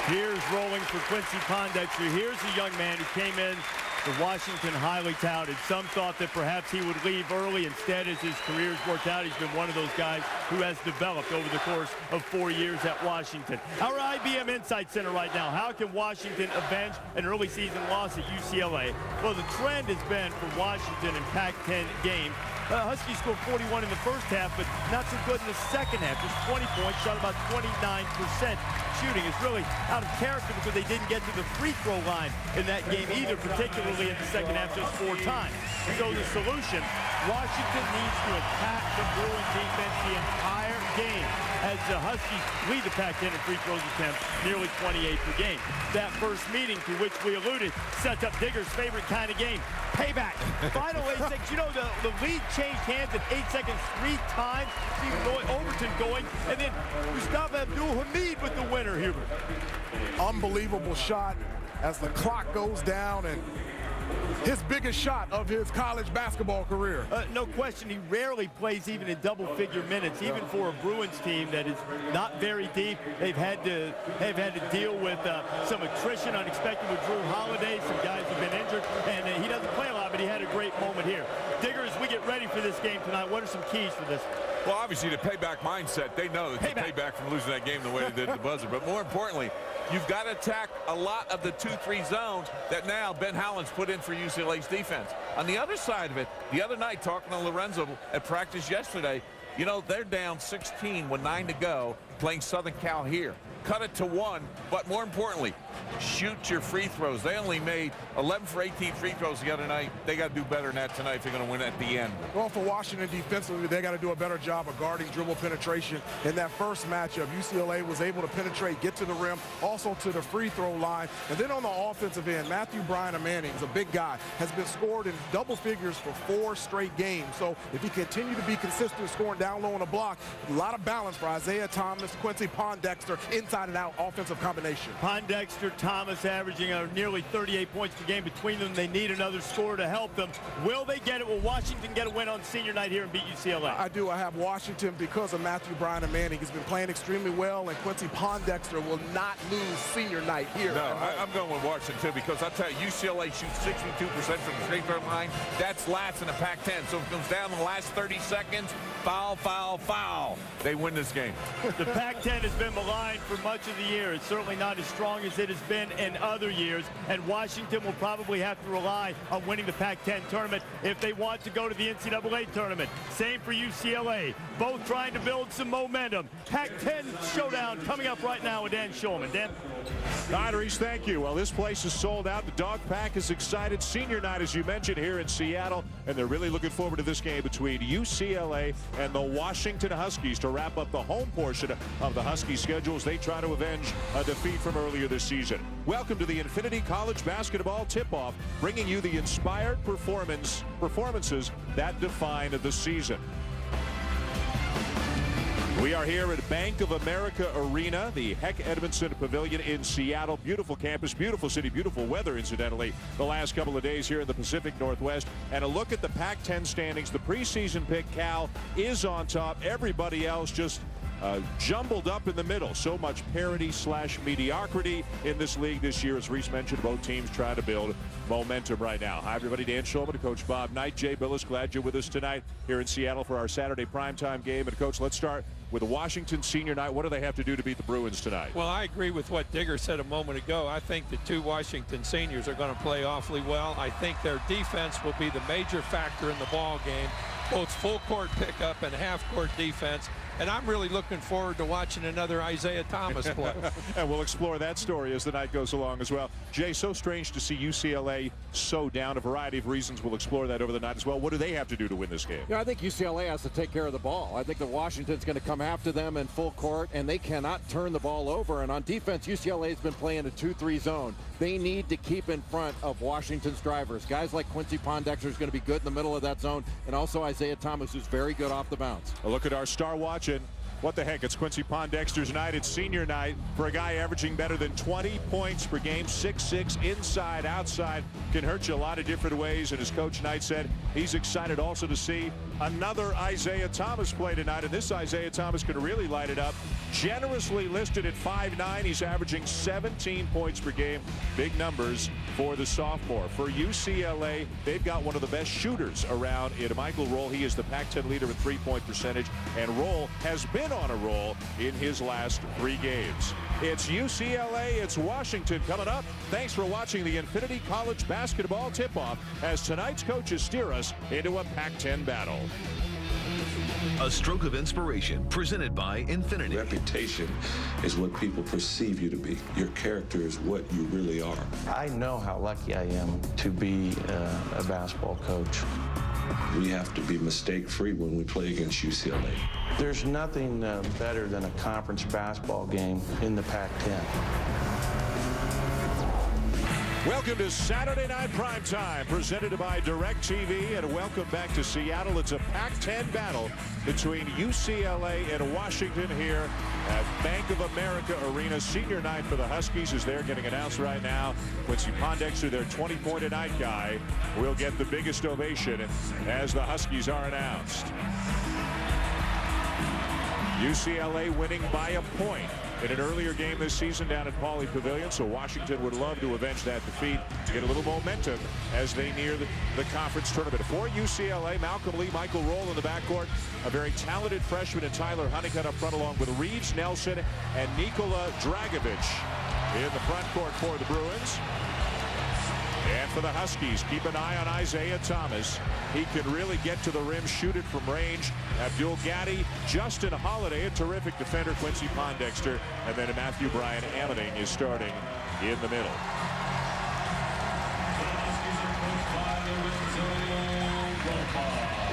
Here's rolling for Quincy Pondexter. Here's a young man who came in to Washington highly touted. Some thought that perhaps he would leave early. Instead, as his career's worked out, he's been one of those guys who has developed over the course of 4 years at Washington. Our IBM Insight Center right now. How can Washington avenge an early season loss at UCLA? Well, the trend has been for Washington in Pac-10 games. Huskies scored 41 in the first half, but not so good in the second half. Just 20 points, shot about 29% shooting. Is really out of character because they didn't get to the free throw line in that game either, particularly in the second half, just 4 times. So the solution, Washington needs to attack the Bruins defense the entire game as the Huskies lead the Pac-10 in free throws attempts, nearly 28 per game. That first meeting to which we alluded sets up Digger's favorite kind of game. Payback. Final 8 seconds. You know, the lead changed hands in 8 seconds 3 times. Stephen Overton going, and then Gustavo Abdul-Hamid with the winner, Hubert. Unbelievable shot as the clock goes down, and his biggest shot of his college basketball career. No question, he rarely plays even in double-figure minutes, even for a Bruins team that is not very deep. They've had to deal with some attrition unexpected with Drew Holiday. Some guys have been injured, and he doesn't play a lot, but he had a great moment here. Digger, as we get ready for this game tonight, what are some keys for this? Well, obviously the payback mindset. They know that they pay back from losing that game the way they did at the buzzer. But more importantly, you've got to attack a lot of the 2-3 zones that now Ben Howland's put in for UCLA's defense. On the other side of it, the other night, talking to Lorenzo at practice yesterday, you know, they're down 16 with 9 to go, playing Southern Cal here. Cut it to 1, but more importantly, shoot your free throws. They only made 11 for 18 free throws the other night. They got to do better than that tonight if they're going to win at the end. Well, for Washington defensively, they got to do a better job of guarding dribble penetration. In that first matchup, UCLA was able to penetrate, get to the rim, also to the free throw line. And then on the offensive end, Matthew Bryan Manning is a big guy, has been scored in double figures for 4 straight games. So if he continue to be consistent scoring down low on the block, a lot of balance for Isaiah Thomas, Quincy Pondexter, inside and out offensive combination. Pondexter, Thomas averaging nearly 38 points per game between them. They need another scorer to help them. Will they get it? Will Washington get a win on senior night here and beat UCLA? I do. I have Washington because of Matthew Bryan Manning. He's been playing extremely well, and Quincy Pondexter will not lose senior night here. No, I'm going with Washington too, because I'll tell you, UCLA shoots 62% from the free throw line. That's last in the Pac-10. So if it comes down in the last 30 seconds, foul, foul, foul, they win this game. The Pac-10 has been maligned for much of the year. It's certainly not as strong as it has been in other years, and Washington will probably have to rely on winning the Pac-10 tournament if they want to go to the NCAA tournament. Same for UCLA. Both trying to build some momentum. Pac-10 showdown coming up right now with Dan Shulman. Dan? Reese, thank you. Well, this place is sold out. The Dog Pack is excited. Senior night, as you mentioned, here in Seattle, and they're really looking forward to this game between UCLA and the Washington Huskies to wrap up the home portion of the Husky schedule as they try to avenge a defeat from earlier this season. Welcome to the Infinity College Basketball Tip-Off, bringing you the inspired performances that define the season. We are here at Bank of America Arena, the Heck Edmondson Pavilion in Seattle. Beautiful campus, beautiful city, beautiful weather, incidentally, the last couple of days here in the Pacific Northwest. And a look at the Pac-10 standings. The preseason pick, Cal, is on top. Everybody else just jumbled up in the middle. So much parity/mediocrity in this league this year. As Reese mentioned, both teams trying to build momentum right now. Hi, everybody. Dan Shulman, Coach Bob Knight, Jay Billis. Glad you're with us tonight here in Seattle for our Saturday primetime game. And, Coach, let's start with Washington senior night. What do they have to do to beat the Bruins tonight? Well, I agree with what Digger said a moment ago. I think the 2 Washington seniors are going to play awfully well. I think their defense will be the major factor in the ball game, both full court pickup and half court defense. And I'm really looking forward to watching another Isaiah Thomas play. And we'll explore that story as the night goes along as well. Jay, so strange to see UCLA so down. A variety of reasons. We'll explore that over the night as well. What do they have to do to win this game? Yeah, I think UCLA has to take care of the ball. I think that Washington's going to come after them in full court, and they cannot turn the ball over. And on defense, UCLA's been playing a 2-3 zone. They need to keep in front of Washington's drivers. Guys like Quincy Pondexter is going to be good in the middle of that zone, and also Isaiah Thomas, who's very good off the bounce. A look at our star watch, and What the heck? It's Quincy Pondexter's night. It's senior night for a guy averaging better than 20 points per game. 6'6", inside, outside. Can hurt you a lot of different ways. And as Coach Knight said, he's excited also to see another Isaiah Thomas play tonight. And this Isaiah Thomas could really light it up. Generously listed at 5'9". He's averaging 17 points per game. Big numbers for the sophomore. For UCLA, they've got one of the best shooters around in Michael Roll. He is the Pac-10 leader with 3-point percentage. And Roll has been on a roll in his last 3 games. It's UCLA, it's Washington coming up. Thanks for watching the Infinity College basketball tip-off as tonight's coaches steer us into a Pac-10 battle. A stroke of inspiration presented by Infinity. Reputation is what people perceive you to be. Your character is what you really are. I know how lucky I am to be a basketball coach. We have to be mistake-free when we play against UCLA. There's nothing better than a conference basketball game in the Pac-10. Welcome to Saturday Night Primetime, presented by DirecTV, and welcome back to Seattle. It's a Pac-10 battle between UCLA and Washington here at Bank of America Arena. Senior night for the Huskies as they're getting announced right now. Quincy Pondexter, their 20-point-a-night guy, will get the biggest ovation as the Huskies are announced. UCLA winning by a point in an earlier game this season down at Pauley Pavilion, so Washington would love to avenge that defeat, get a little momentum as they near the conference tournament. For UCLA, Malcolm Lee, Michael Roll in the backcourt, a very talented freshman, and Tyler Honeycutt up front along with Reeves Nelson and Nikola Dragovic in the front court for the Bruins. And for the Huskies, keep an eye on Isaiah Thomas. He can really get to the rim, shoot it from range. Abdul Gaddy, Justin Holiday, a terrific defender, Quincy Pondexter, and then Matthew Bryan Ammoning is starting in the middle.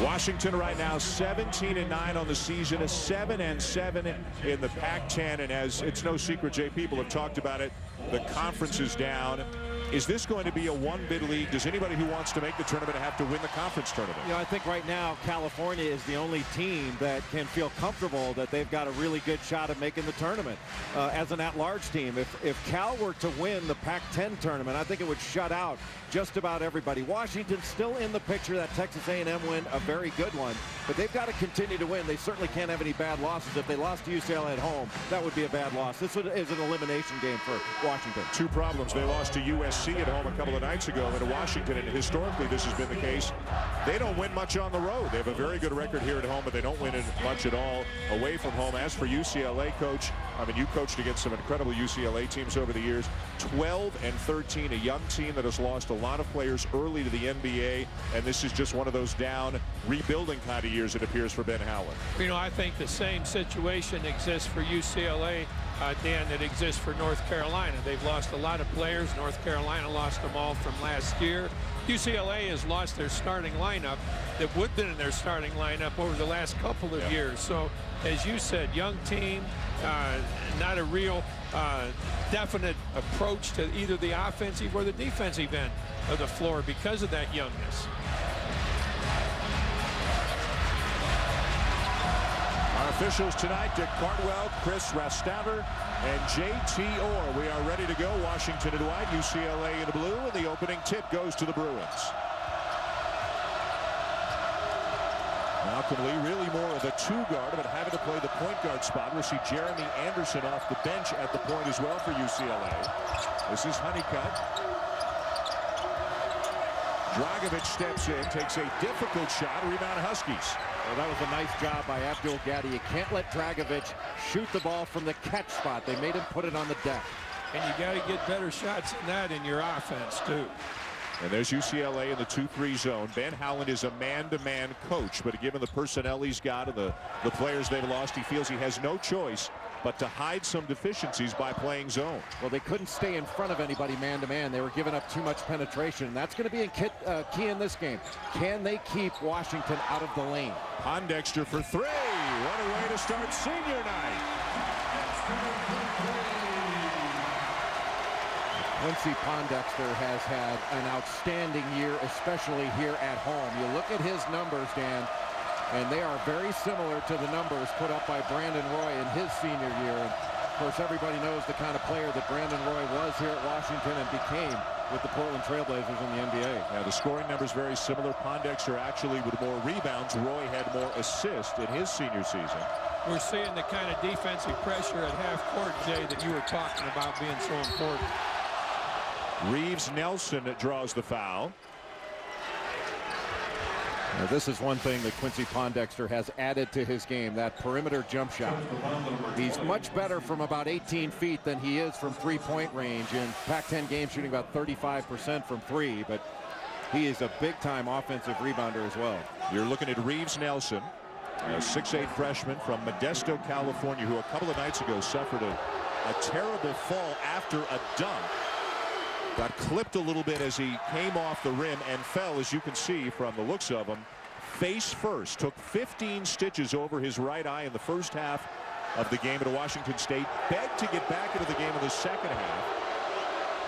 Washington right now 17-9 on the season, a 7-7 in the Pac-10, and as it's no secret, Jay, people have talked about it, the conference is down. Is this going to be a one-bid league? Does anybody who wants to make the tournament have to win the conference tournament? You know, I think right now California is the only team that can feel comfortable that they've got a really good shot at making the tournament as an at-large team. If Cal were to win the Pac-10 tournament, I think it would shut out just about everybody. Washington's still in the picture. That Texas A&M win, a very good one, but they've got to continue to win. They certainly can't have any bad losses. If they lost to UCLA at home, that would be a bad loss. This is an elimination game for Washington. 2 problems. They lost to USC at home a couple of nights ago in Washington, and historically this has been the case. They don't win much on the road. They have a very good record here at home, but they don't win it much at all away from home. As for UCLA, coach, I mean, you coached against some incredible UCLA teams over the years. 12-13, a young team that has lost a lot of players early to the NBA, and this is just one of those down, rebuilding kind of years, it appears, for Ben Howland. You know, I think the same situation exists for UCLA, Dan, that exists for North Carolina. They've lost a lot of players. North Carolina lost them all from last year. UCLA has lost their starting lineup that would have been in their starting lineup over the last couple of years. So, as you said, young team, not a real definite approach to either the offensive or the defensive end of the floor because of that youngness. Our officials tonight, Dick Cardwell, Chris Rastaver, and J.T. Orr. We are ready to go. Washington in white, UCLA in blue, and the opening tip goes to the Bruins. Malcolm Lee really more of a 2-guard, but having to play the point guard spot. We'll see Jeremy Anderson off the bench at the point as well for UCLA. This is Honeycutt. Dragovic steps in, takes a difficult shot, rebound Huskies. Well, that was a nice job by Abdul Gaddy. You can't let Dragovic shoot the ball from the catch spot. They made him put it on the deck. And you got to get better shots than that in your offense, too. And there's UCLA in the 2-3 zone. Ben Howland is a man-to-man coach, but given the personnel he's got and the players they've lost, he feels he has no choice but to hide some deficiencies by playing zone. Well, they couldn't stay in front of anybody man-to-man. They were giving up too much penetration, and that's going to be key in this game. Can they keep Washington out of the lane? Pondexter for 3. What a way to start senior night. Quincy Pondexter has had an outstanding year, especially here at home. You look at his numbers, Dan. and they are very similar to the numbers put up by Brandon Roy in his senior year. And of course, everybody knows the kind of player that Brandon Roy was here at Washington and became with the Portland Trailblazers in the NBA. Yeah, the scoring numbers very similar. Pondexter actually with more rebounds. Roy had more assists in his senior season. We're seeing the kind of defensive pressure at half court, Jay, that you were talking about being so important. Reeves Nelson draws the foul. Now, this is one thing that Quincy Pondexter has added to his game, that perimeter jump shot. He's much better from about 18 feet than he is from three-point range. In Pac-10 games, shooting about 35% from three, but he is a big-time offensive rebounder as well. You're looking at Reeves Nelson, a 6'8" freshman from Modesto, California, who a couple of nights ago suffered a terrible fall after a dunk. Got clipped a little bit as he came off the rim and fell, as you can see from the looks of him, face first. Took 15 stitches over his right eye in the first half of the game at Washington State. Begged to get back into the game in the second half,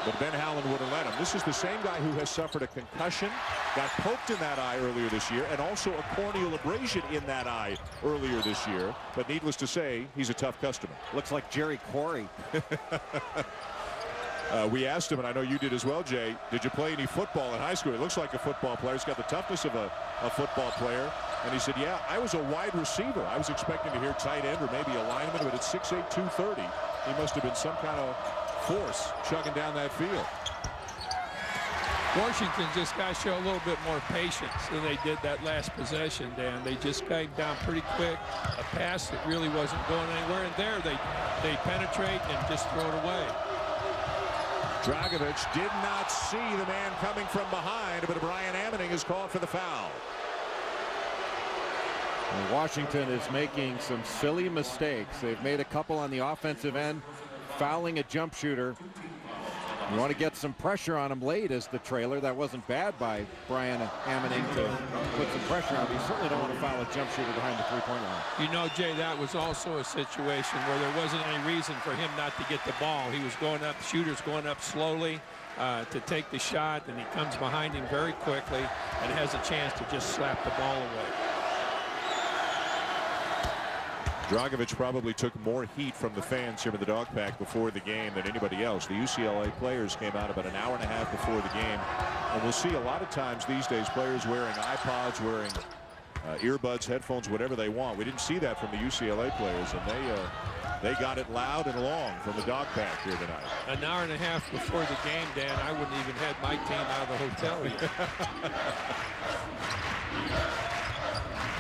but Ben Howland wouldn't let him. This is the same guy who has suffered a concussion, got poked in that eye earlier this year, and also a corneal abrasion in that eye earlier this year. But needless to say, he's a tough customer. Looks like Jerry Quarry. We asked him, and I know you did as well, Jay, did you play any football in high school? He looks like a football player. He's got the toughness of a football player. And he said, yeah, I was a wide receiver. I was expecting to hear tight end or maybe a lineman, but at 6'8", 230, he must have been some kind of force chugging down that field. Washington just got to show a little bit more patience than they did that last possession, Dan. They just came down pretty quick. A pass that really wasn't going anywhere, and there they penetrate and just throw it away. Dragovic did not see the man coming from behind, but Brian Ammoning is called for the foul. And Washington is making some silly mistakes. They've made a couple on the offensive end, fouling a jump shooter. You want to get some pressure on him late as the trailer. That wasn't bad by Brian Ammoning to put some pressure on him. You certainly don't want to foul a jump shooter behind the three-point line. You know, Jay, that was also a situation where there wasn't any reason for him not to get the ball. He was going up, the shooter's going up slowly to take the shot, and he comes behind him very quickly and has a chance to just slap the ball away. Dragovic probably took more heat from the fans here in the dog pack before the game than anybody else. The UCLA players came out about an hour and a half before the game, and we'll see a lot of times these days players wearing iPods, wearing earbuds, headphones, whatever they want. We didn't see that from the UCLA players, and they got it loud and long from the dog pack here tonight. An hour and a half before the game, Dan, I wouldn't even have my team out of the hotel yet.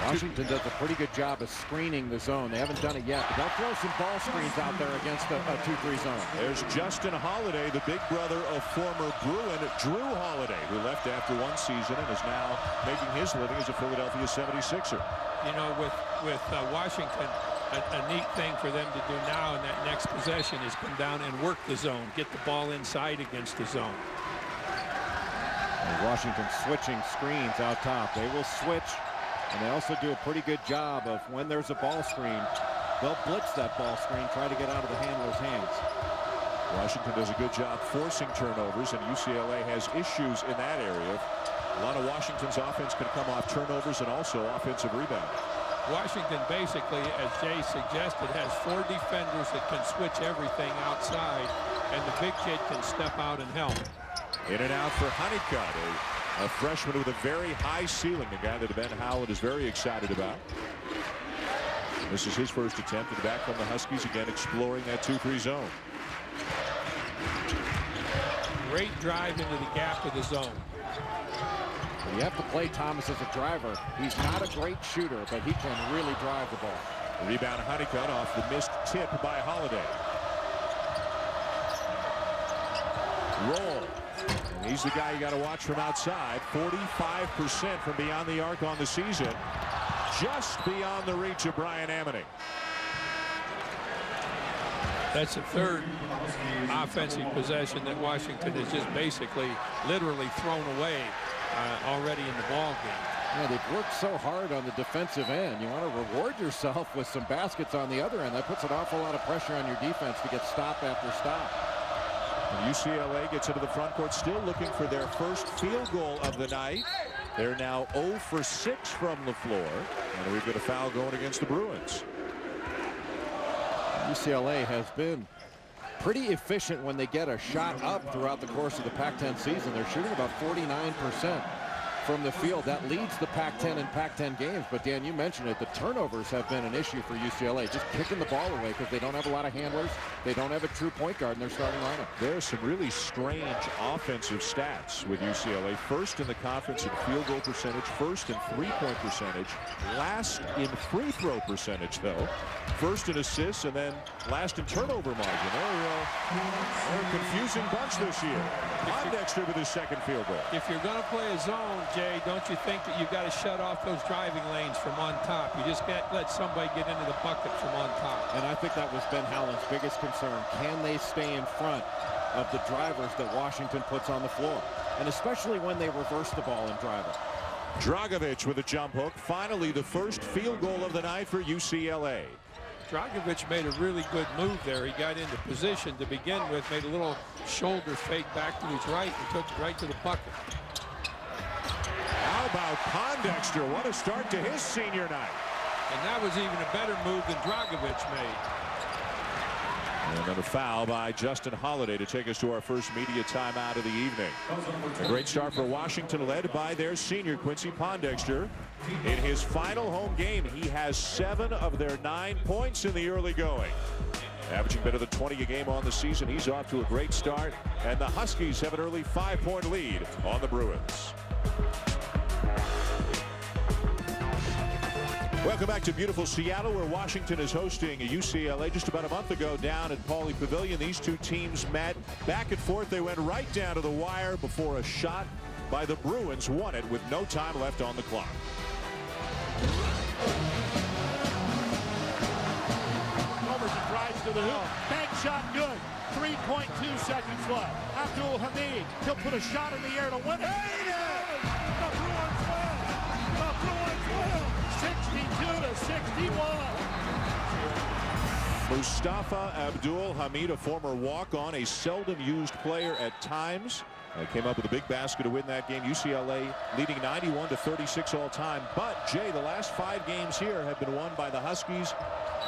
Washington does a pretty good job of screening the zone. They haven't done it yet, but they'll throw some ball screens out there against a 2-3 zone. There's Justin Holiday, the big brother of former Bruin Drew Holiday, who left after one season and is now making his living as a Philadelphia 76er. You know, with Washington, a neat thing for them to do now in that next possession is come down and work the zone, get the ball inside against the zone. And Washington switching screens out top. They will switch. And they also do a pretty good job of when there's a ball screen, they'll blitz that ball screen, try to get out of the handler's hands. Washington does a good job forcing turnovers, and UCLA has issues in that area. A lot of Washington's offense can come off turnovers and also offensive rebounds. Washington basically, as Jay suggested, has 4 defenders that can switch everything outside, and the big kid can step out and help. In and out for Honeycutt, a freshman with a very high ceiling, a guy that Ben Howland is very excited about. This is his first attempt at the back from the Huskies, again exploring that 2-3 zone. Great drive into the gap of the zone. You have to play Thomas as a driver. He's not a great shooter, but he can really drive the ball. The rebound Honeycutt off the missed tip by Holiday. Roll. And he's the guy you got to watch from outside. 45% from beyond the arc on the season. Just beyond the reach of Brian Ammoning. That's the third offensive possession that Washington has just basically literally thrown away already in the ball game. Yeah, they've worked so hard on the defensive end. You want to reward yourself with some baskets on the other end. That puts an awful lot of pressure on your defense to get stop after stop. And UCLA gets into the front court, still looking for their first field goal of the night. They're now 0 for 6 from the floor, and we've got a foul going against the Bruins. UCLA has been pretty efficient when they get a shot up throughout the course of the Pac-10 season. They're shooting about 49% from the field. That leads the Pac-10 in Pac-10 games. But Dan, you mentioned it, the turnovers have been an issue for UCLA, just kicking the ball away because they don't have a lot of handlers. They don't have a true point guard in their starting lineup. There's some really strange offensive stats with UCLA. First in the conference in field goal percentage, first in three-point percentage, last in free throw percentage, though. First in assists, and then last in turnover margin. They're a confusing bunch this year. Pondexter with his second field goal. If you're going to play a zone, Jay, don't you think that you've got to shut off those driving lanes from on top? You just can't let somebody get into the bucket from on top. And I think that was Ben Howland's biggest concern. Can they stay in front of the drivers that Washington puts on the floor? And especially when they reverse the ball and drive it. Dragovic with a jump hook. Finally, the first field goal of the night for UCLA. Dragovic made a really good move there. He got into position to begin with, made a little shoulder fake back to his right and took it right to the bucket. How about Pondexter? What a start to his senior night. And that was even a better move than Dragovic made. And another foul by Justin Holiday to take us to our first media timeout of the evening. A great start for Washington, led by their senior Quincy Pondexter. In his final home game, he has 7 of their 9 points in the early going. Averaging better than 20 a game on the season. He's off to a great start. And the Huskies have an early 5-point lead on the Bruins. Welcome back to beautiful Seattle, where Washington is hosting UCLA. Just about a month ago down at Pauley Pavilion, these two teams met back and forth. They went right down to the wire before a shot by the Bruins won it with no time left on the clock. Robertson drives to the hoop. Bank shot good. 3.2 seconds left. Abdul Hamid. He'll put a shot in the air to win it. The Bruins win. The Bruins win. 62-61. Mustafa Abdul Hamid, a former walk-on, a seldom used player at times. Came up with a big basket to win that game. UCLA leading 91-36 all time. But, Jay, the last 5 games here have been won by the Huskies.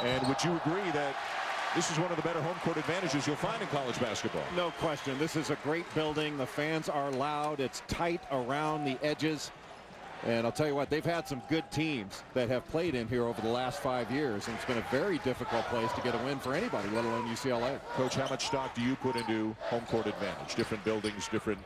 And would you agree that this is one of the better home court advantages you'll find in college basketball? No question. This is a great building. The fans are loud. It's tight around the edges. And I'll tell you what, they've had some good teams that have played in here over the last 5 years, and it's been a very difficult place to get a win for anybody, let alone UCLA. Coach, how much stock do you put into home court advantage? Different buildings, different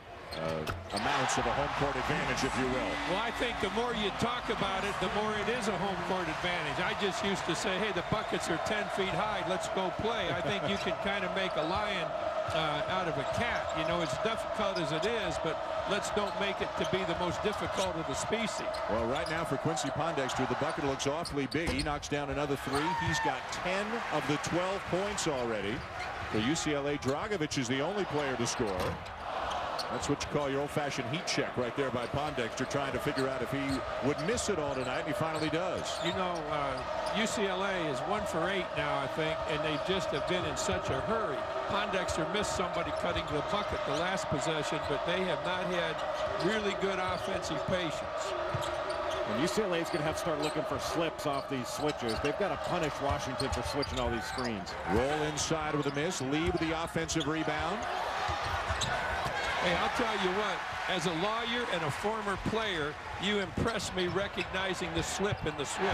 amounts of a home court advantage, if you will. Well, I think the more you talk about it, the more it is a home court advantage. I just used to say, hey, the buckets are 10 feet high. Let's go play. I think you can kind of make a lion out of a cat. You know, it's difficult as it is, but let's don't make it to be the most difficult of the species. Well, right now for Quincy Pondexter, the bucket looks awfully big. He knocks down another 3. He's got 10 of the 12 points already. For UCLA, Dragovic is the only player to score. That's what you call your old-fashioned heat check right there by Pondexter, trying to figure out if he would miss it all tonight, and he finally does. You know, UCLA is 1 for 8 now, I think, and they just have been in such a hurry. Pondexter missed somebody cutting to the bucket the last possession, but they have not had really good offensive patience. And UCLA is going to have to start looking for slips off these switches. They've got to punish Washington for switching all these screens. Roll inside with a miss. Lee with the offensive rebound. Hey, I'll tell you what, as a lawyer and a former player, you impress me recognizing the slip in the switch.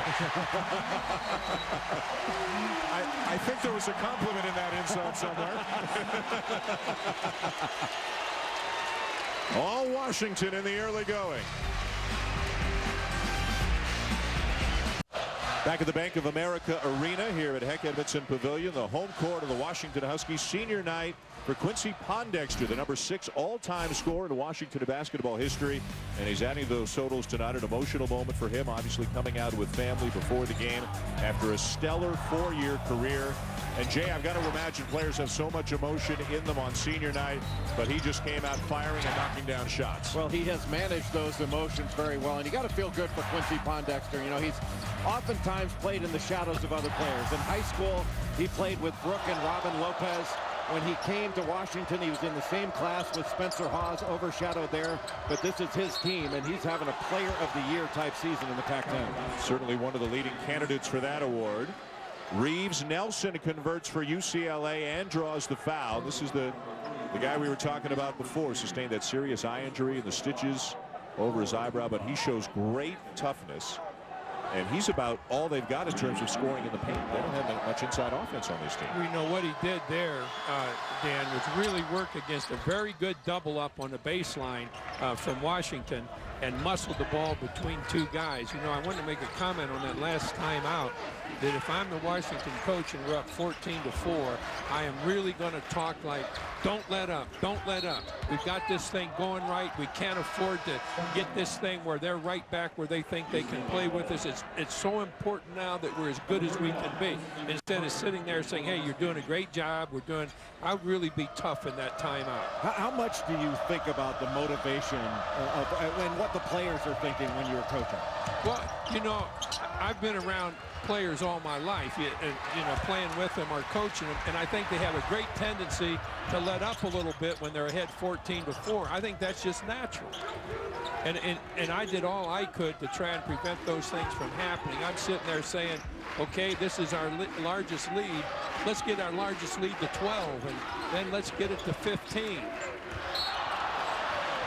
I think there was a compliment in that insult somewhere. All Washington in the early going. Back at the Bank of America Arena here at Heck Edmondson Pavilion, the home court of the Washington Huskies senior night for Quincy Pondexter, the number 6 all-time scorer in Washington basketball history. And he's adding those totals tonight. An emotional moment for him, obviously coming out with family before the game after a stellar 4-year career. And Jay, I've got to imagine players have so much emotion in them on senior night, but he just came out firing and knocking down shots. Well, he has managed those emotions very well, and you got to feel good for Quincy Pondexter. You know, he's oftentimes played in the shadows of other players. In high school, he played with Brooke and Robin Lopez. when he came to Washington, he was in the same class with Spencer Hawes, overshadowed there, but this is his team, and he's having a player of the year type season in the Pac-10. Certainly one of the leading candidates for that award. Reeves Nelson converts for UCLA and draws the foul. This is the guy we were talking about before, sustained that serious eye injury and the stitches over his eyebrow, but he shows great toughness. And he's about all they've got in terms of scoring in the paint. They don't have much inside offense on this team. We know what he did there, Dan, was really work against a very good double up on the baseline from Washington and muscled the ball between two guys. You know, I wanted to make a comment on that last time out, that if I'm the Washington coach and we're up 14-4, I am really going to talk like, don't let up, don't let up. We've got this thing going right. We can't afford to get this thing where they're right back where they think they can play with us. It's so important now that we're as good as we can be. Instead of sitting there saying, hey, you're doing a great job, I'd really be tough in that timeout. How much do you think about the motivation and what the players are thinking when you're coaching? Well, you know, I've been around players all my life, you know, playing with them or coaching them, and I think they have a great tendency to let up a little bit when they're ahead 14-4. I think that's just natural. And I did all I could to try and prevent those things from happening. I'm sitting there saying, okay, this is our largest lead. Let's get our largest lead to 12, and then let's get it to 15.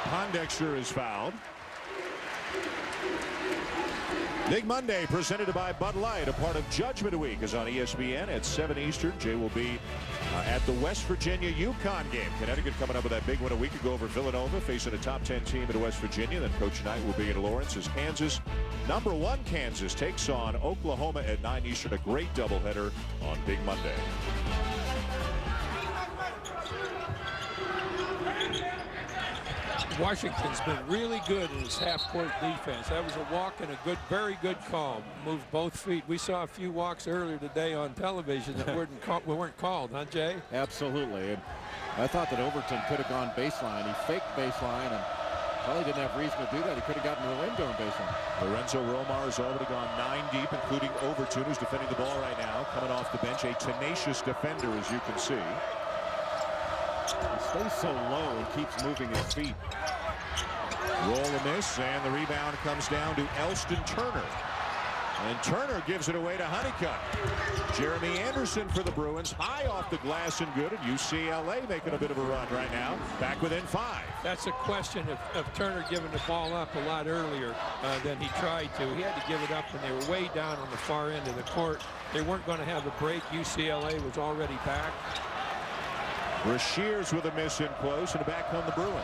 Pondexter is fouled. Big Monday presented by Bud Light, a part of Judgment Week, is on ESPN at 7 Eastern. Jay will be at the West Virginia UConn game. Connecticut coming up with that big win a week ago over Villanova, facing a top 10 team in West Virginia. Then Coach Knight will be in Lawrence as Kansas, #1 Kansas, takes on Oklahoma at 9 Eastern. A great doubleheader on Big Monday. Washington's been really good in his half-court defense. That was a walk and a very good call. Moved both feet. We saw a few walks earlier today on television that weren't called, huh, Jay? Absolutely. And I thought that Overton could have gone baseline. He faked baseline and probably didn't have reason to do that. He could have gotten to the rim during baseline. Lorenzo Romar has already gone 9 deep, including Overton, who's defending the ball right now. Coming off the bench, a tenacious defender, as you can see. He stays so low and keeps moving his feet. Roll a miss, and the rebound comes down to Elston Turner. And Turner gives it away to Honeycutt. Jeremy Anderson for the Bruins, high off the glass and good, and UCLA making a bit of a run right now, back within 5. That's a question of Turner giving the ball up a lot earlier than he tried to. He had to give it up when they were way down on the far end of the court. They weren't going to have a break. UCLA was already back. Rashears with a miss in close, and back come the Bruins.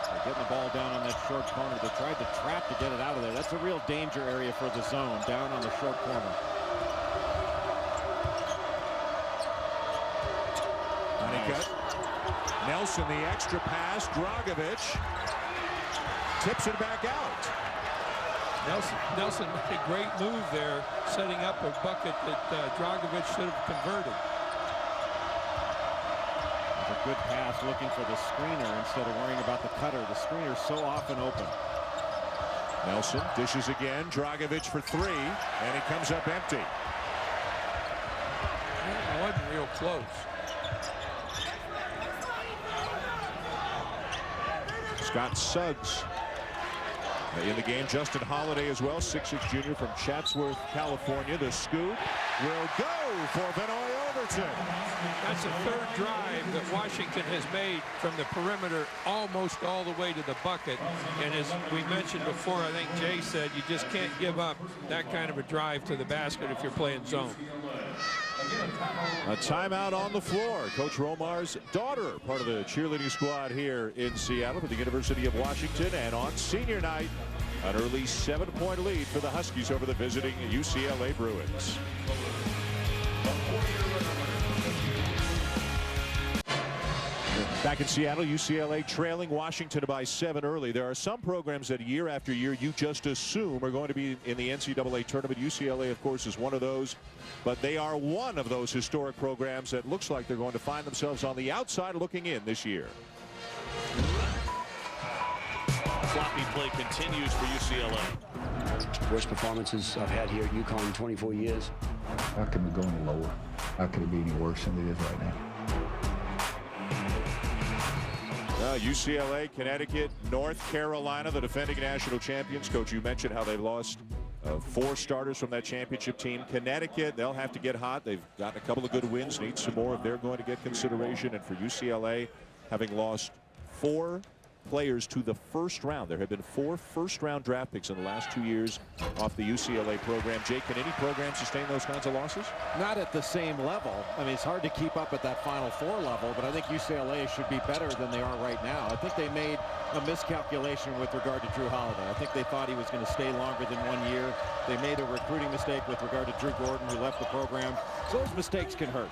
They're getting the ball down on that short corner. They tried to trap to get it out of there. That's a real danger area for the zone, down on the short corner. Honeycutt. Nelson, the extra pass. Dragovic tips it back out. Nelson made a great move there, setting up a bucket that Dragovic should have converted. A good pass, looking for the screener instead of worrying about the cutter. The screener's so often open. Nelson dishes again. Dragovic for 3, and he comes up empty. It wasn't real close. Scott Suggs in the game. Justin Holiday as well, 6'6" junior from Chatsworth, California. The scoop will go for Vinoy Overton. That's the third drive that Washington has made from the perimeter almost all the way to the bucket. And as we mentioned before, I think Jay said, you just can't give up that kind of a drive to the basket if you're playing zone. A timeout on the floor. Coach Romar's daughter, part of the cheerleading squad here in Seattle for the University of Washington. And on senior night, an early 7-point lead for the Huskies over the visiting UCLA Bruins. Back in Seattle, UCLA trailing Washington by 7 early. There are some programs that year after year you just assume are going to be in the NCAA tournament. UCLA, of course, is one of those. But they are one of those historic programs that looks like they're going to find themselves on the outside looking in this year. Floppy play continues for UCLA. Worst performances I've had here at UConn in 24 years. How can we go any lower? How could it be any worse than it is right now? UCLA, Connecticut, North Carolina, the defending national champions. Coach, you mentioned how they lost 4 starters from that championship team. Connecticut, they'll have to get hot. They've gotten a couple of good wins, need some more if they're going to get consideration. And for UCLA, having lost 4 players to the first round. There have been 4 first-round draft picks in the last 2 years off the UCLA program. Jake, can any program sustain those kinds of losses? Not at the same level. I mean, it's hard to keep up at that Final Four level, but I think UCLA should be better than they are right now. I think they made a miscalculation with regard to Drew Holiday. I think they thought he was going to stay longer than 1 year. They made a recruiting mistake with regard to Drew Gordon, who left the program. So those mistakes can hurt.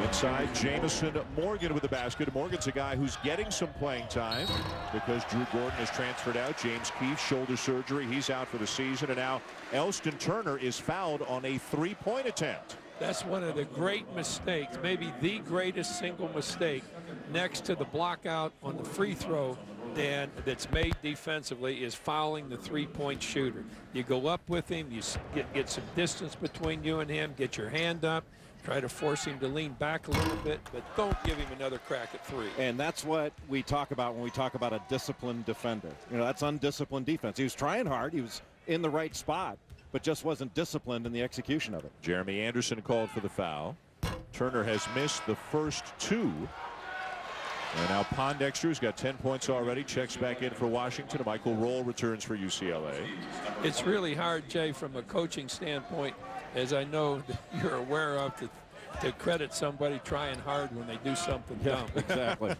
Inside, Jamison Morgan with the basket. Morgan's a guy who's getting some playing time because Drew Gordon is transferred out. James Keefe, shoulder surgery. He's out for the season. And now Elston Turner is fouled on a 3-point attempt. That's one of the great mistakes, maybe the greatest single mistake next to the block out on the free throw, Dan, that's made defensively, is fouling the 3-point shooter. You go up with him, you get some distance between you and him, get your hand up, try to force him to lean back a little bit, but don't give him another crack at 3. And that's what we talk about when we talk about a disciplined defender. You know, that's undisciplined defense. He was trying hard. He was in the right spot, but just wasn't disciplined in the execution of it. Jeremy Anderson called for the foul. Turner has missed the first 2. And now Pondexter's got 10 points already. Checks back in for Washington. Michael Roll returns for UCLA. It's really hard, Jay, from a coaching standpoint, as I know that you're aware of, to credit somebody trying hard when they do something dumb.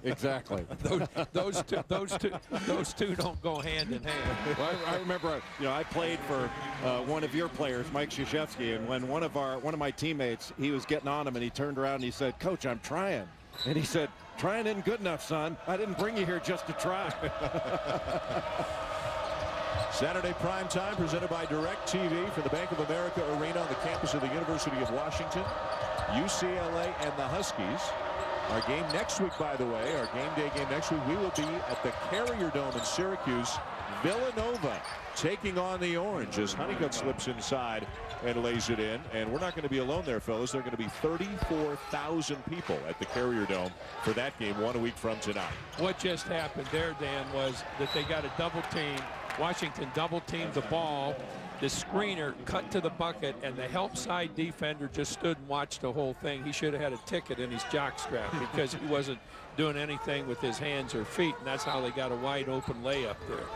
Exactly. Those two don't go hand in hand. Well, I remember, I played for one of your players, Mike Krzyzewski, and when one of my teammates, he was getting on him, and he turned around and he said, "Coach, I'm trying," and he said, "Trying isn't good enough, son. I didn't bring you here just to try." Saturday prime time presented by DirecTV from the Bank of America Arena on the campus of the University of Washington. UCLA and the Huskies. Our game next week, by the way, our game day game next week, we will be at the Carrier Dome in Syracuse. Villanova taking on the Orange as Honeycutt slips inside and lays it in. And we're not going to be alone there, fellas. There are going to be 34,000 people at the Carrier Dome for that game 1 week from tonight. What just happened there, Dan, was that they got a double team. Washington double teamed the ball. The screener cut to the bucket, and the help side defender just stood and watched the whole thing. He should have had a ticket in his jockstrap because he wasn't doing anything with his hands or feet, and that's how they got a wide open layup there.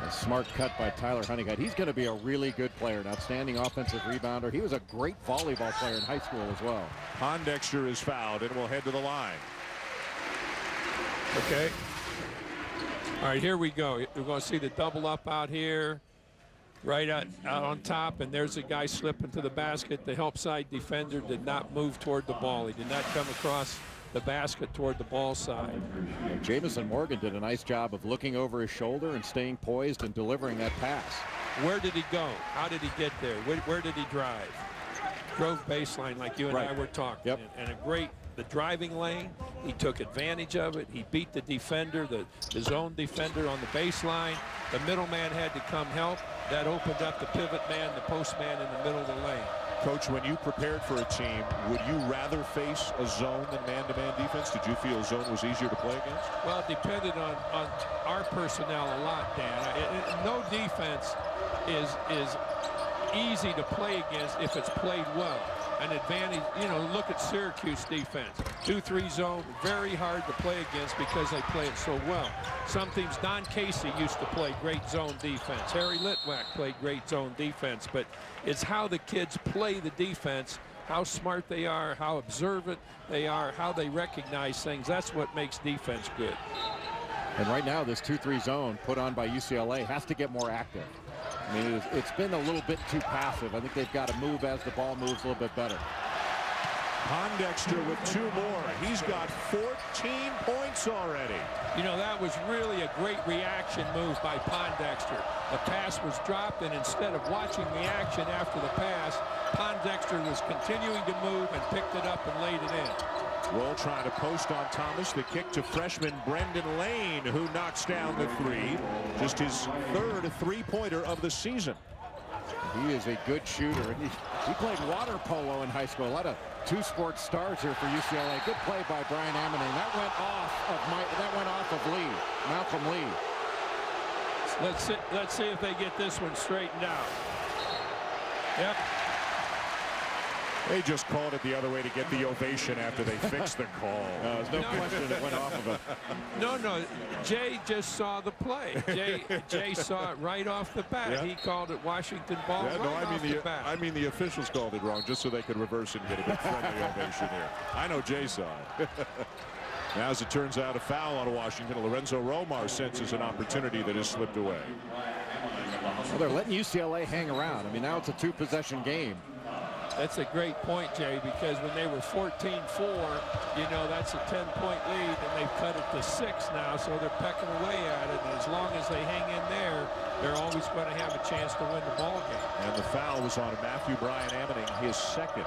A smart cut by Tyler Honeycutt. He's going to be a really good player, an outstanding offensive rebounder. He was a great volleyball player in high school as well. Pondexter is fouled and will head to the line. Okay. All right, here we go. We're going to see the double up out here, right out on top, and there's a guy slipping to the basket. The help side defender did not move toward the ball. He did not come across the basket toward the ball side. Jamison Morgan did a nice job of looking over his shoulder and staying poised and delivering that pass. Where did he go? How did he get there? Where did he drive? Drove baseline like you and I were talking. Yep. And the driving lane, he took advantage of it. He beat the defender, the zone defender on the baseline. The middleman had to come help. That opened up the pivot man, the post man in the middle of the lane. Coach, when you prepared for a team, would you rather face a zone than man-to-man defense? Did you feel zone was easier to play against? Well, it depended on our personnel a lot, Dan. No defense is easy to play against if it's played well. An advantage, look at Syracuse defense. 2-3 zone, very hard to play against because they play it so well. Some teams, Don Casey used to play great zone defense. Harry Litwack played great zone defense, but it's how the kids play the defense, how smart they are, how observant they are, how they recognize things. That's what makes defense good. And right now, this 2-3 zone put on by UCLA has to get more active. I mean, it's been a little bit too passive. I think they've got to move as the ball moves a little bit better. Pondexter with 2 more. He's got 14 points already. That was really a great reaction move by Pondexter. The pass was dropped, and instead of watching the action after the pass, Pondexter was continuing to move and picked it up and laid it in. Roll trying to post on Thomas. The kick to freshman Brendan Lane, who knocks down the 3. Just his 3rd three-pointer of the season. He is a good shooter. He played water polo in high school. A lot of two sports stars here for UCLA. Good play by Brian Amening. That went off of Lee, Malcolm Lee. Let's see if they get this one straightened out. Yep. They just called it the other way to get the ovation after they fixed the call. There's no question it went off of it. No. Jay just saw the play. Jay saw it right off the bat. Yeah. He called it Washington ball off the bat. I mean the officials called it wrong just so they could reverse it and get a big friendly ovation here. I know Jay saw it. Now, as it turns out, a foul on Washington. Lorenzo Romar senses an opportunity that has slipped away. Well, they're letting UCLA hang around. I mean, now it's a two-possession game. That's a great point, Jay, because when they were 14-4, you know, that's a 10-point lead, and they've cut it to 6 now, so they're pecking away at it. And as long as they hang in there, they're always going to have a chance to win the ball game. And the foul was on Matthew Brian Amening, his second.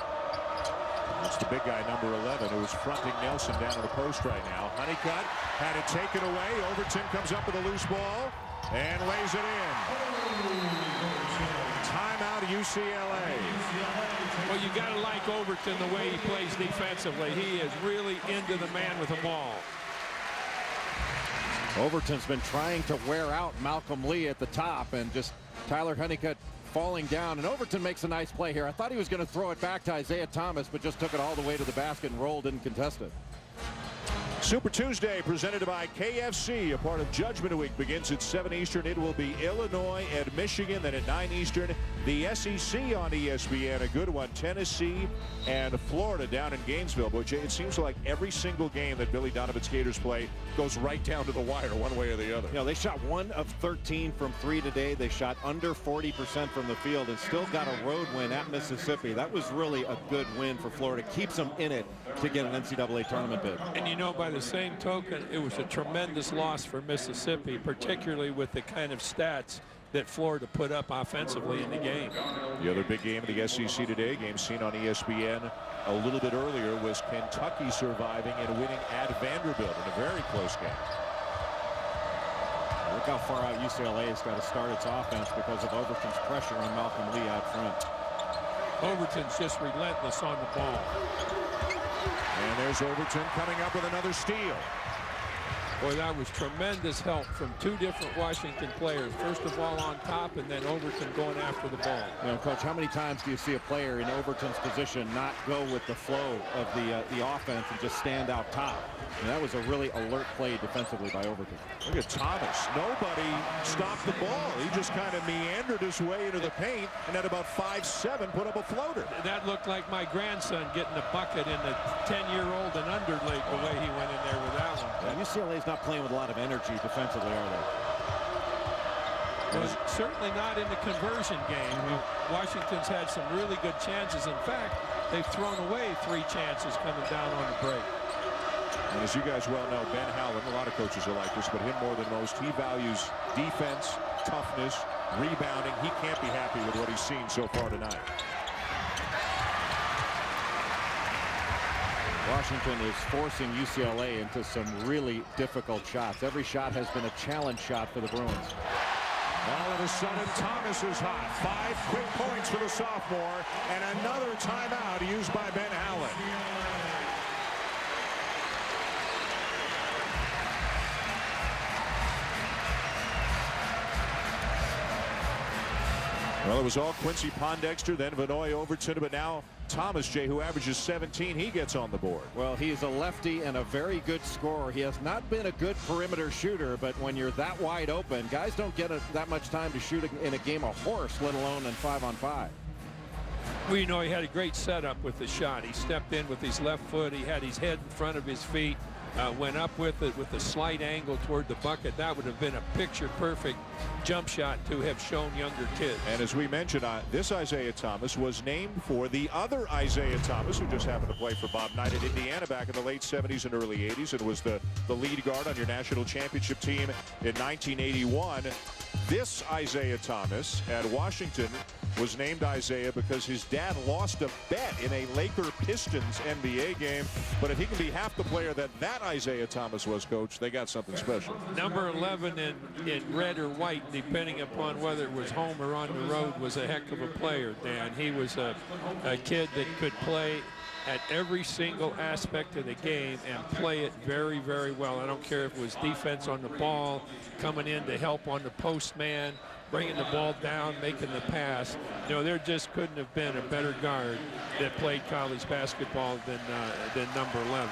That's the big guy, number 11, who is fronting Nelson down to the post right now. Honeycutt had it taken away. Overton comes up with a loose ball and lays it in. Timeout, UCLA. Well, you got to like Overton the way he plays defensively. He is really into the man with the ball. Overton's been trying to wear out Malcolm Lee at the top, and just Tyler Honeycutt falling down, and Overton makes a nice play here. I thought he was going to throw it back to Isaiah Thomas, but just took it all the way to the basket and rolled and contested. Super Tuesday presented by KFC, a part of Judgment Week, begins at 7 Eastern. It will be Illinois at Michigan. Then at 9 Eastern, the SEC on ESPN, a good one, Tennessee and Florida down in Gainesville. But it seems like every single game that Billy Donovan's Gators play goes right down to the wire one way or the other. You know, they shot 1 of 13 from 3 today. They shot under 40% from the field and still got a road win at Mississippi. That was really a good win for Florida. Keeps them in it to get an NCAA tournament bid. And you know, by the same token, it was a tremendous loss for Mississippi, particularly with the kind of stats that Florida put up offensively in the game. The other big game of the SEC today, game seen on ESPN a little bit earlier, was Kentucky surviving and winning at Vanderbilt in a very close game. Look how far out UCLA has got to start its offense because of Overton's pressure on Malcolm Lee out front. Overton's just relentless on the ball. And there's Overton coming up with another steal. Boy, that was tremendous help from 2 different Washington players. First of all on top, and then Overton going after the ball. You know, Coach, how many times do you see a player in Overton's position not go with the flow of the offense and just stand out top? And that was a really alert play defensively by Overton. Look at Thomas. Nobody stopped the ball. He just kind of meandered his way into the paint and at about 5'7" put up a floater. That looked like my grandson getting a bucket in the 10-year-old and under league, the way he went in there with that one. Yeah, UCLA's not playing with a lot of energy defensively, are they? Well, certainly not in the conversion game. Washington's had some really good chances. In fact, they've thrown away 3 chances coming down on the break. And as you guys well know, Ben Howland, a lot of coaches are like this, but him more than most, he values defense, toughness, rebounding. He can't be happy with what he's seen so far tonight. Washington is forcing UCLA into some really difficult shots. Every shot has been a challenge shot for the Bruins. All of a sudden, Thomas is hot. 5 quick points for the sophomore, and another timeout used by Ben Howland. Well, it was all Quincy Pondexter, then Vanoy Overton, but now Thomas, Jay, who averages 17, he gets on the board. Well, he's a lefty and a very good scorer. He has not been a good perimeter shooter, but when you're that wide open, guys don't get that much time to shoot in a game of horse, let alone in 5-on-5. Well, you know, he had a great setup with the shot. He stepped in with his left foot. He had his head in front of his feet. Went up with it with a slight angle toward the bucket. That would have been a picture-perfect jump shot to have shown younger kids. And as we mentioned, this Isaiah Thomas was named for the other Isaiah Thomas, who just happened to play for Bob Knight at Indiana back in the late 70s and early 80s, and was the lead guard on your national championship team in 1981. This Isaiah Thomas at Washington was named Isaiah because his dad lost a bet in a Laker-Pistons NBA game. But if he can be half the player that Isaiah Thomas was, Coach, they got something special. Number 11 in red or white, depending upon whether it was home or on the road, was a heck of a player, Dan. He was a kid that could play at every single aspect of the game and play it very, very well. I don't care if it was defense on the ball, coming in to help on the post man, bringing the ball down, making the pass. You know, there just couldn't have been a better guard that played college basketball than number 11.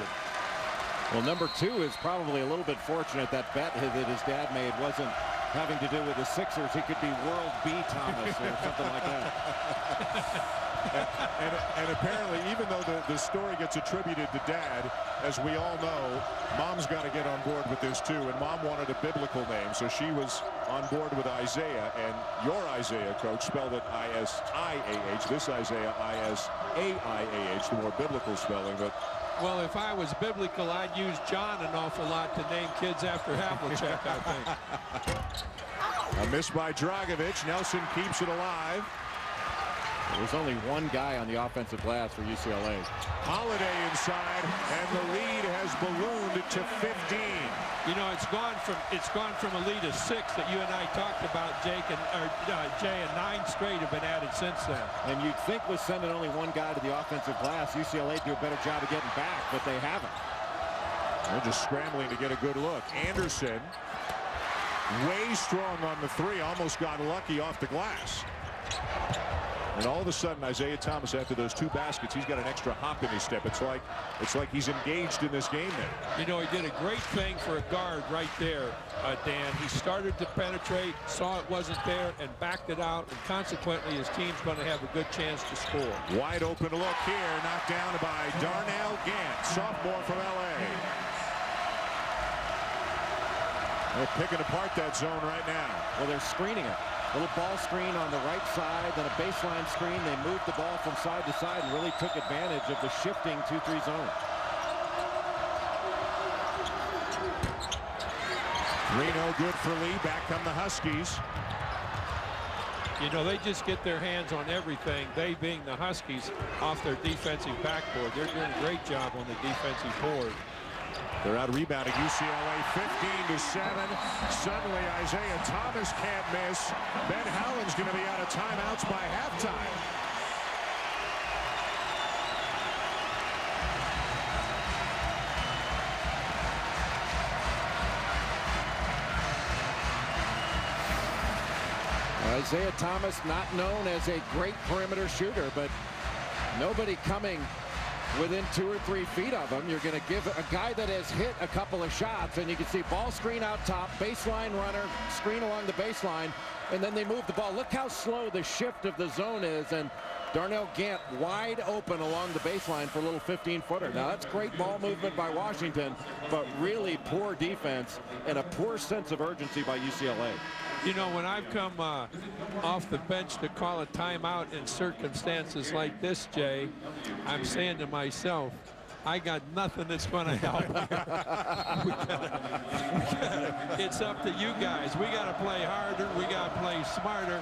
Well, number 2 is probably a little bit fortunate that bet that his dad made wasn't having to do with the Sixers. He could be World B. Thomas or something like that. And apparently, even though the story gets attributed to Dad, as we all know, Mom's got to get on board with this too. And Mom wanted a biblical name, so she was on board with Isaiah. And your Isaiah, Coach, spelled it I-S-I-A-H. This Isaiah, I-S-A-I-A-H, the more biblical spelling. But well, if I was biblical, I'd use John an awful lot to name kids after Havlicek, I think. A miss by Dragic. Nelson keeps it alive. There's only one guy on the offensive glass for UCLA. Holiday inside, and the lead has ballooned to 15. You know, it's gone from a lead of 6 that you and I talked about, Jay, and 9 straight have been added since then. And you'd think with sending only one guy to the offensive glass, UCLA do a better job of getting back, but they haven't. They're just scrambling to get a good look. Anderson, way strong on the 3, almost got lucky off the glass. And all of a sudden, Isaiah Thomas, after those 2 baskets, he's got an extra hop in his step. It's like he's engaged in this game now. You know, he did a great thing for a guard right there, Dan. He started to penetrate, saw it wasn't there, and backed it out. And consequently, his team's going to have a good chance to score. Wide open look here, knocked down by Darnell Gant, sophomore from L.A. They're picking apart that zone right now. Well, they're screening it. Little ball screen on the right side, then a baseline screen. They moved the ball from side to side and really took advantage of the shifting 2-3 zone. 3-0 good for Lee. Back come the Huskies. You know, they just get their hands on everything, they being the Huskies, off their defensive backboard. They're doing a great job on the defensive board. They're out rebounding UCLA 15-7. Suddenly Isaiah Thomas can't miss. Ben Howland's going to be out of timeouts by halftime. Isaiah Thomas, not known as a great perimeter shooter, but nobody coming within 2 or 3 feet of him. You're going to give a guy that has hit a couple of shots, and you can see ball screen out top, baseline runner, screen along the baseline, and then they move the ball. Look how slow the shift of the zone is, and Darnell Gant wide open along the baseline for a little 15-footer. Now, that's great ball movement by Washington, but really poor defense and a poor sense of urgency by UCLA. You know, when I've come off the bench to call a timeout in circumstances like this, Jay, I'm saying to myself, I got nothing that's going to help. It's up to you guys. We got to play harder. We got to play smarter.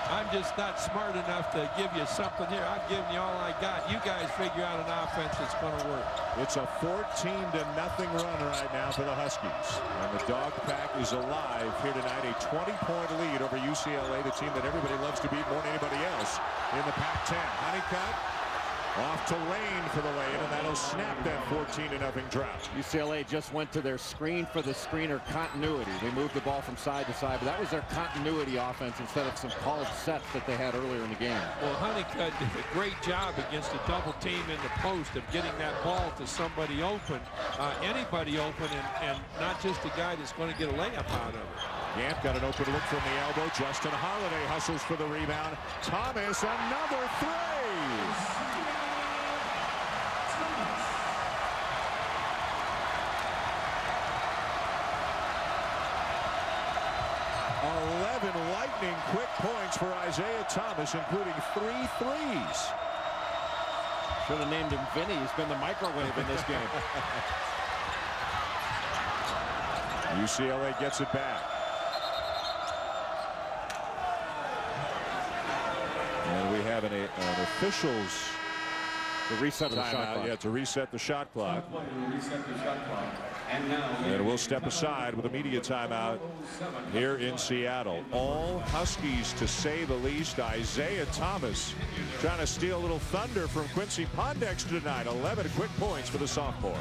I'm just not smart enough to give you something here. I'm giving you all I got. You guys figure out an offense that's going to work. It's a 14-0 run right now for the Huskies. And the Dog Pack is alive here tonight. A 20-point lead over UCLA, the team that everybody loves to beat more than anybody else in the Pac-10. Honeycutt off to Lane for the lay-in, and that'll snap that 14-0 drought. UCLA just went to their screen for the screener continuity. They moved the ball from side to side, but that was their continuity offense instead of some called sets that they had earlier in the game. Well, Honeycutt did a great job against a double team in the post of getting that ball to somebody open, anybody open, and not just a guy that's going to get a layup out of it. Gant got an open look from the elbow. Justin Holiday hustles for the rebound. Thomas, another 3. 11 lightning quick points for Isaiah Thomas, including 3 threes. Should have named him Vinny. He's been the microwave in this game. UCLA gets it back. we have an officials to reset the shot clock. Yeah, to reset the shot clock. And we'll step aside with a media timeout here in Seattle. All Huskies, to say the least. Isaiah Thomas trying to steal a little thunder from Quincy Pondexter tonight. 11 quick points for the sophomore.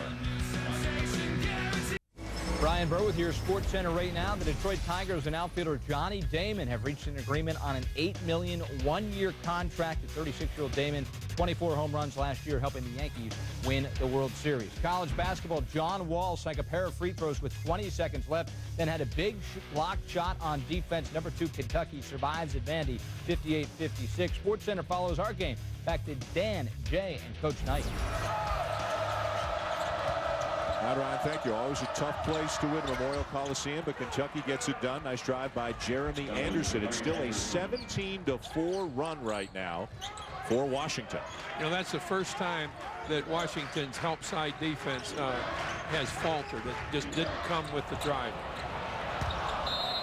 Brian Burr with your Sports Center right now. The Detroit Tigers and outfielder Johnny Damon have reached an agreement on an $8 million one-year contract. The 36-year-old Damon, 24 home runs last year, helping the Yankees win the World Series. College basketball, John Wall sank a pair of free throws with 20 seconds left, then had a big blocked shot on defense. Number 2 Kentucky survives at Vandy, 58-56. Sports Center follows our game. Back to Dan, Jay, and Coach Knight. Ryan, thank you. Always a tough place to win, Memorial Coliseum, but Kentucky gets it done. Nice drive by Jeremy Anderson. It's still a 17-4 run right now for Washington. You know, that's the first time that Washington's help side defense has faltered. It just didn't come with the drive.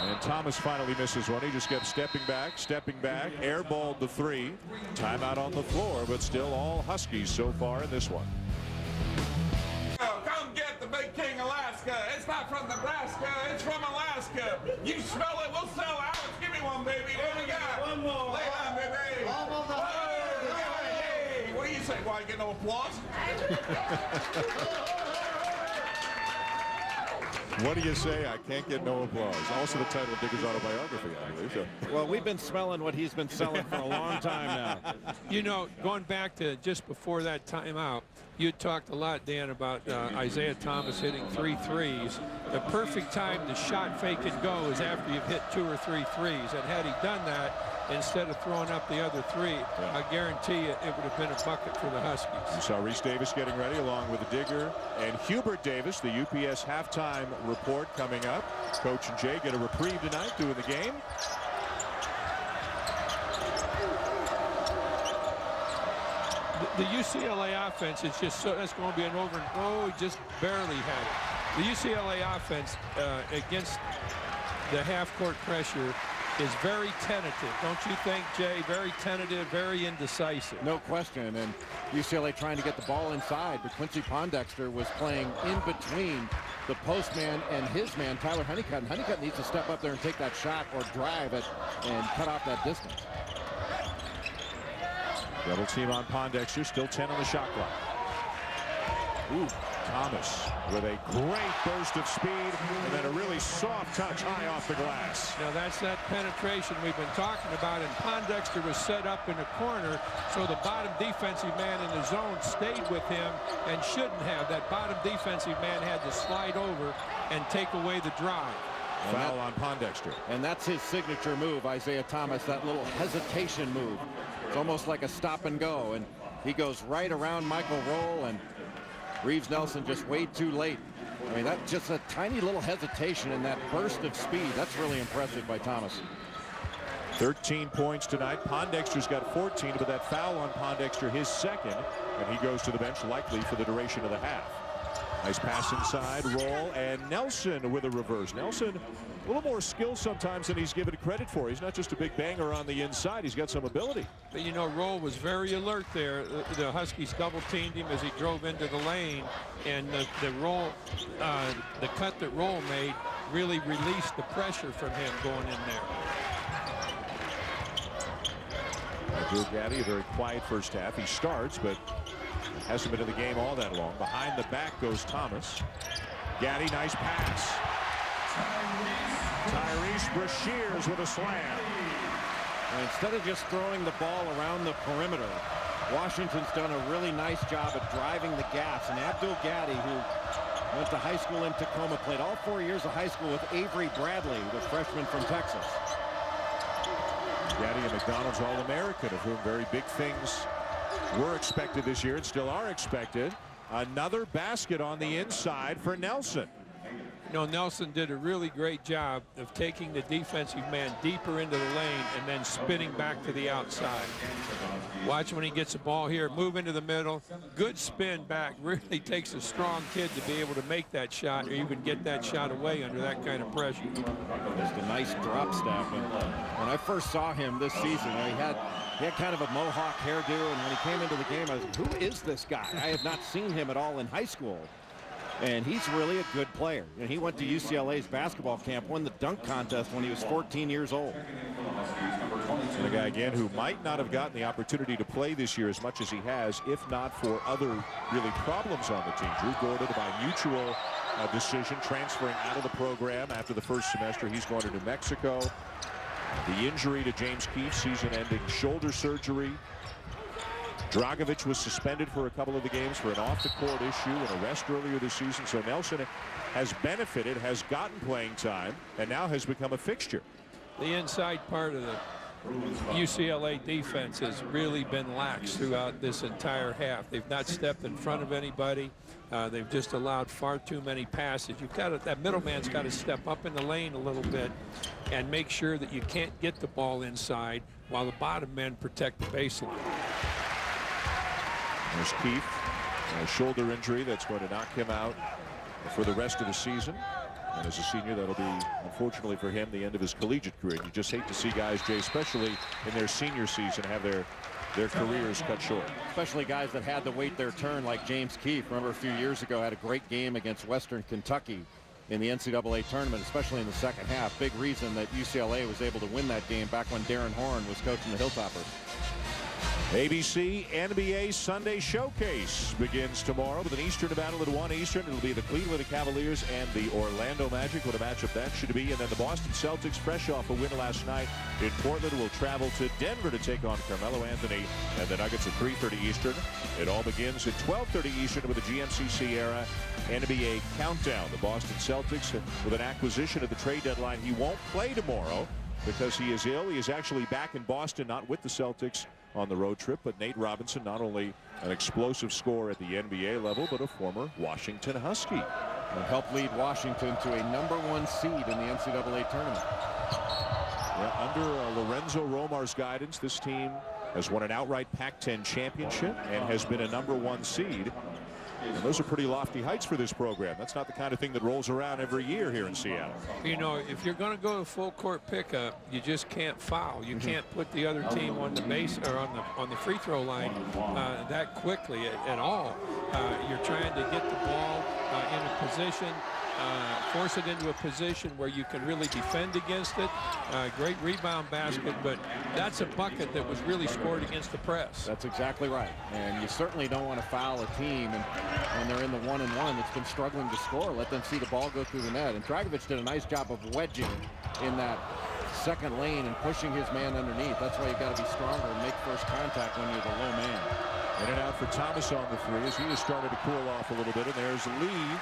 And Thomas finally misses one. He just kept stepping back, airballed the 3. Timeout on the floor, but still all Huskies so far in this one. Come get the Big King Alaska. It's not from Nebraska. It's from Alaska. You smell it. We'll sell out. Give me one, baby. What do we got? One more. Lay on, baby. Hey, what do you say? Why, get no applause? What do you say? I can't get no applause. Also the title of Digger's autobiography, I believe. So. Well, we've been smelling what he's been selling for a long time now. You know, going back to just before that timeout, you talked a lot, Dan, about Isaiah Thomas hitting 3 threes. The perfect time to shot fake and go is after you've hit 2 or 3 threes. And had he done that, instead of throwing up the other 3, I guarantee you it would have been a bucket for the Huskies. You saw Reese Davis getting ready along with the Digger and Hubert Davis. The UPS halftime report coming up. Coach and Jay get a reprieve tonight doing the game. The UCLA offense is just so, that's going to be an over. Oh, he just barely had it. The UCLA offense against the half-court pressure is very tentative, don't you think, Jay? Very tentative, very indecisive. No question. And UCLA trying to get the ball inside, but Quincy Pondexter was playing in between the postman and his man, Tyler Honeycutt. And Honeycutt needs to step up there and take that shot or drive it and cut off that distance. Double team on Pondexter, still 10 on the shot clock. Ooh, Thomas with a great burst of speed and then a really soft touch high off the glass. Now that's that penetration we've been talking about, and Pondexter was set up in a corner, so the bottom defensive man in the zone stayed with him and shouldn't have. That bottom defensive man had to slide over and take away the drive. Foul on Pondexter. And that's his signature move, Isaiah Thomas, that little hesitation move. It's almost like a stop and go, and he goes right around Michael Roll, and Reeves Nelson just way too late. I mean, that's just a tiny little hesitation in that burst of speed. That's really impressive by Thomas. 13 points tonight. Pondexter's got 14, but that foul on Pondexter, his second, and he goes to the bench likely for the duration of the half. Nice pass inside, Roll, and Nelson with a reverse. Nelson, a little more skill sometimes than he's given credit for. He's not just a big banger on the inside. He's got some ability. But, you know, Roll was very alert there. The Huskies double-teamed him as he drove into the lane, and the cut that Roll made really released the pressure from him going in there. Drew Gaddy, a very quiet first half. He starts, but hasn't been in the game all that long. Behind the back goes Thomas. Gaddy, nice pass. Tyrese Brashears with a slam. And instead of just throwing the ball around the perimeter, Washington's done a really nice job of driving the gas. And Abdul Gaddy, who went to high school in Tacoma, played all 4 years of high school with Avery Bradley, the freshman from Texas. Gaddy, a McDonald's All-American, of whom very big things were expected this year and still are expected. Another basket on the inside for Nelson. You know, Nelson did a really great job of taking the defensive man deeper into the lane and then spinning back to the outside. Watch when he gets the ball here, move into the middle. Good spin back. Really takes a strong kid to be able to make that shot or even get that shot away under that kind of pressure. Just a nice drop step. And when I first saw him this season, he had kind of a mohawk hairdo, and when he came into the game, I was like, who is this guy? I have not seen him at all in high school. And he's really a good player. And he went to UCLA's basketball camp, won the dunk contest when he was 14 years old. And a guy, again, who might not have gotten the opportunity to play this year as much as he has, if not for other really problems on the team. Drew Gordon, by mutual decision, transferring out of the program after the first semester. He's going to New Mexico. The injury to James Keefe, season-ending shoulder surgery. Dragovic was suspended for a couple of the games for an off-the-court issue and arrest earlier this season. So Nelson has benefited, has gotten playing time, and now has become a fixture. The inside part of the UCLA defense has really been lax throughout this entire half. They've not stepped in front of anybody. They've just allowed far too many passes. You've got that middleman's got to step up in the lane a little bit and make sure that you can't get the ball inside while the bottom men protect the baseline. There's Keefe, a shoulder injury that's going to knock him out for the rest of the season. And as a senior, that'll be, unfortunately for him, the end of his collegiate career. You just hate to see guys, Jay, especially in their senior season, have their careers cut short. Especially guys that had to wait their turn, like James Keefe. Remember a few years ago, had a great game against Western Kentucky in the NCAA tournament, especially in the second half. Big reason that UCLA was able to win that game back when Darren Horn was coaching the Hilltoppers. ABC NBA Sunday Showcase begins tomorrow with an Eastern battle at 1 Eastern. It'll be the Cleveland Cavaliers and the Orlando Magic. What a matchup that should be. And then the Boston Celtics, fresh off a win last night in Portland, will travel to Denver to take on Carmelo Anthony and the Nuggets at 3:30 Eastern. It all begins at 12:30 Eastern with the GMC Sierra NBA Countdown. The Boston Celtics, with an acquisition at the trade deadline, he won't play tomorrow because he is ill. He is actually back in Boston, not with the Celtics on the road trip. But Nate Robinson, not only an explosive scorer at the NBA level, but a former Washington Husky. And helped lead Washington to a #1 seed in the NCAA tournament. Yeah, under Lorenzo Romar's guidance, this team has won an outright Pac-10 championship and has been a #1 seed. And those are pretty lofty heights for this program. That's not the kind of thing that rolls around every year here in Seattle. You know, if you're going to go to full court pickup, you just can't foul. You can't put the other team on the base or on the free throw line that quickly at all. You're trying to get the ball in a position, force it into a position where you can really defend against it. Great rebound basket, but that's a bucket that was really scored against the press. That's exactly right. And you certainly don't want to foul a team and when they're in the 1-and-1 that's been struggling to score. Let them see the ball go through the net. And Dragovic did a nice job of wedging in that second lane and pushing his man underneath. That's why you got to be stronger and make first contact when you're the low man. In and out for Thomas on the three as he has started to cool off a little bit. And there's Lee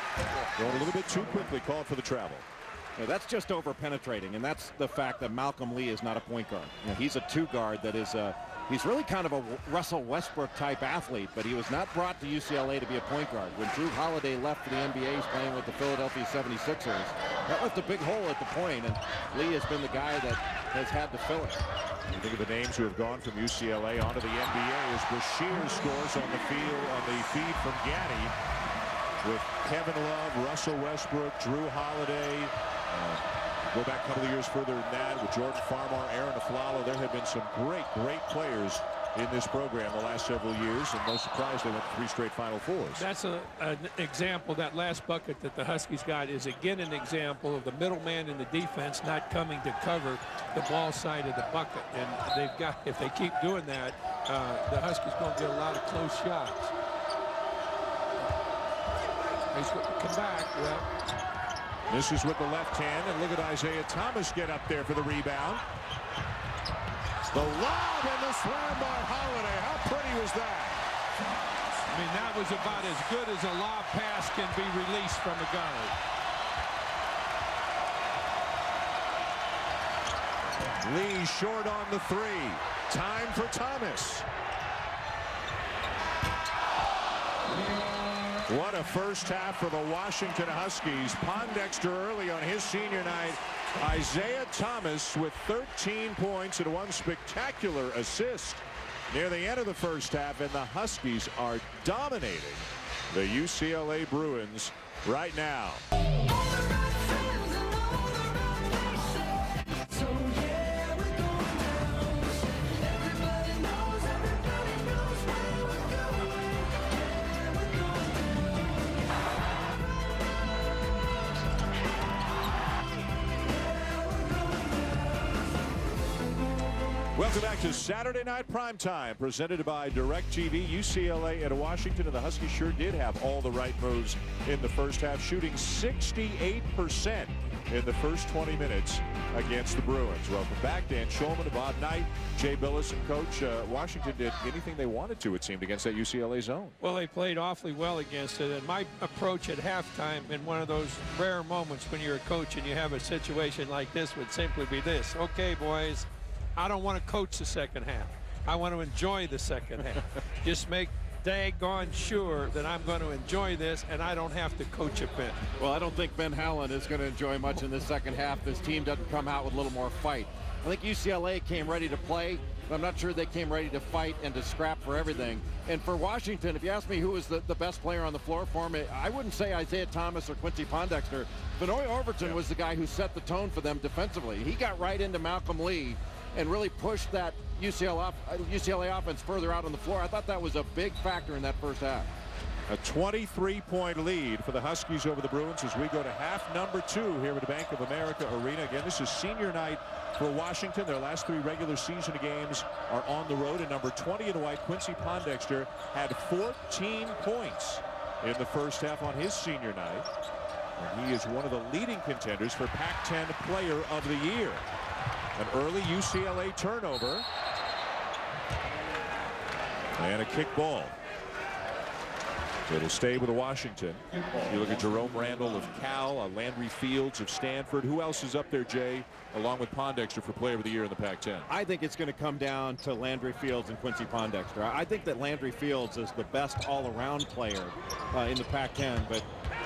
going a little bit too quickly, called for the travel. Yeah, that's just over penetrating, and that's the fact that Malcolm Lee is not a point guard. You know, he's a two guard that is he's really kind of a Russell Westbrook type athlete, but he was not brought to UCLA to be a point guard. When Drew Holiday left for the NBA, he's playing with the Philadelphia 76ers. That left a big hole at the point, and Lee has been the guy that has had to fill it. You think of the names who have gone from UCLA onto the NBA as Bashir scores on the feed from Gaddy, with Kevin Love, Russell Westbrook, Drew Holiday. Go back a couple of years further than that with Jordan Farmar, Aaron Aflalo. There have been some great players in this program the last several years, and no surprise they went 3 straight Final Fours. That's an example. That last bucket that the Huskies got is again an example of the middleman in the defense not coming to cover the ball side of the bucket. And they've got, if they keep doing that, the Huskies going to get a lot of close shots. He's going to come back. Well, this is with the left hand, and look at Isaiah Thomas get up there for the rebound. The lob and the slam by Holiday. How pretty was that? I mean, that was about as good as a lob pass can be released from a guard. Lee short on the three. Time for Thomas. What a first half for the Washington Huskies. Pondexter early on his senior night. Isaiah Thomas with 13 points and one spectacular assist near the end of the first half, and the Huskies are dominating the UCLA Bruins right now. Welcome back to Saturday Night Primetime, presented by DirecTV. UCLA and Washington, and the Huskies sure did have all the right moves in the first half, shooting 68% in the first 20 minutes against the Bruins. Welcome back, Dan Shulman, Bob Knight, Jay Billis, and Coach. Washington did anything they wanted to, it seemed, against that UCLA zone. Well, they played awfully well against it, and my approach at halftime in one of those rare moments when you're a coach and you have a situation like this would simply be this: okay, boys, I don't want to coach the second half. I want to enjoy the second half. Just make daggone sure that I'm going to enjoy this and I don't have to coach a bit. Well, I don't think Ben Howland is going to enjoy much in this second half. This team doesn't come out with a little more fight. I think UCLA came ready to play, but I'm not sure they came ready to fight and to scrap for everything. And for Washington, if you ask me who was the best player on the floor for me, I wouldn't say Isaiah Thomas or Quincy Pondexter. Benoit Overton was the guy who set the tone for them defensively. He got right into Malcolm Lee and really pushed that UCLA offense further out on the floor. I thought that was a big factor in that first half. A 23-point lead for the Huskies over the Bruins as we go to half number 2 here at the Bank of America Arena. Again, this is senior night for Washington. Their last 3 regular season games are on the road, and number 20 in white, Quincy Pondexter, had 14 points in the first half on his senior night. And he is one of the leading contenders for Pac-10 Player of the Year. An early UCLA turnover. And a kick ball. It'll stay with Washington. You look at Jerome Randall of Cal, Landry Fields of Stanford. Who else is up there, Jay, along with Pondexter for Player of the Year in the Pac-10? I think it's going to come down to Landry Fields and Quincy Pondexter. I think that Landry Fields is the best all-around player in the Pac-10, but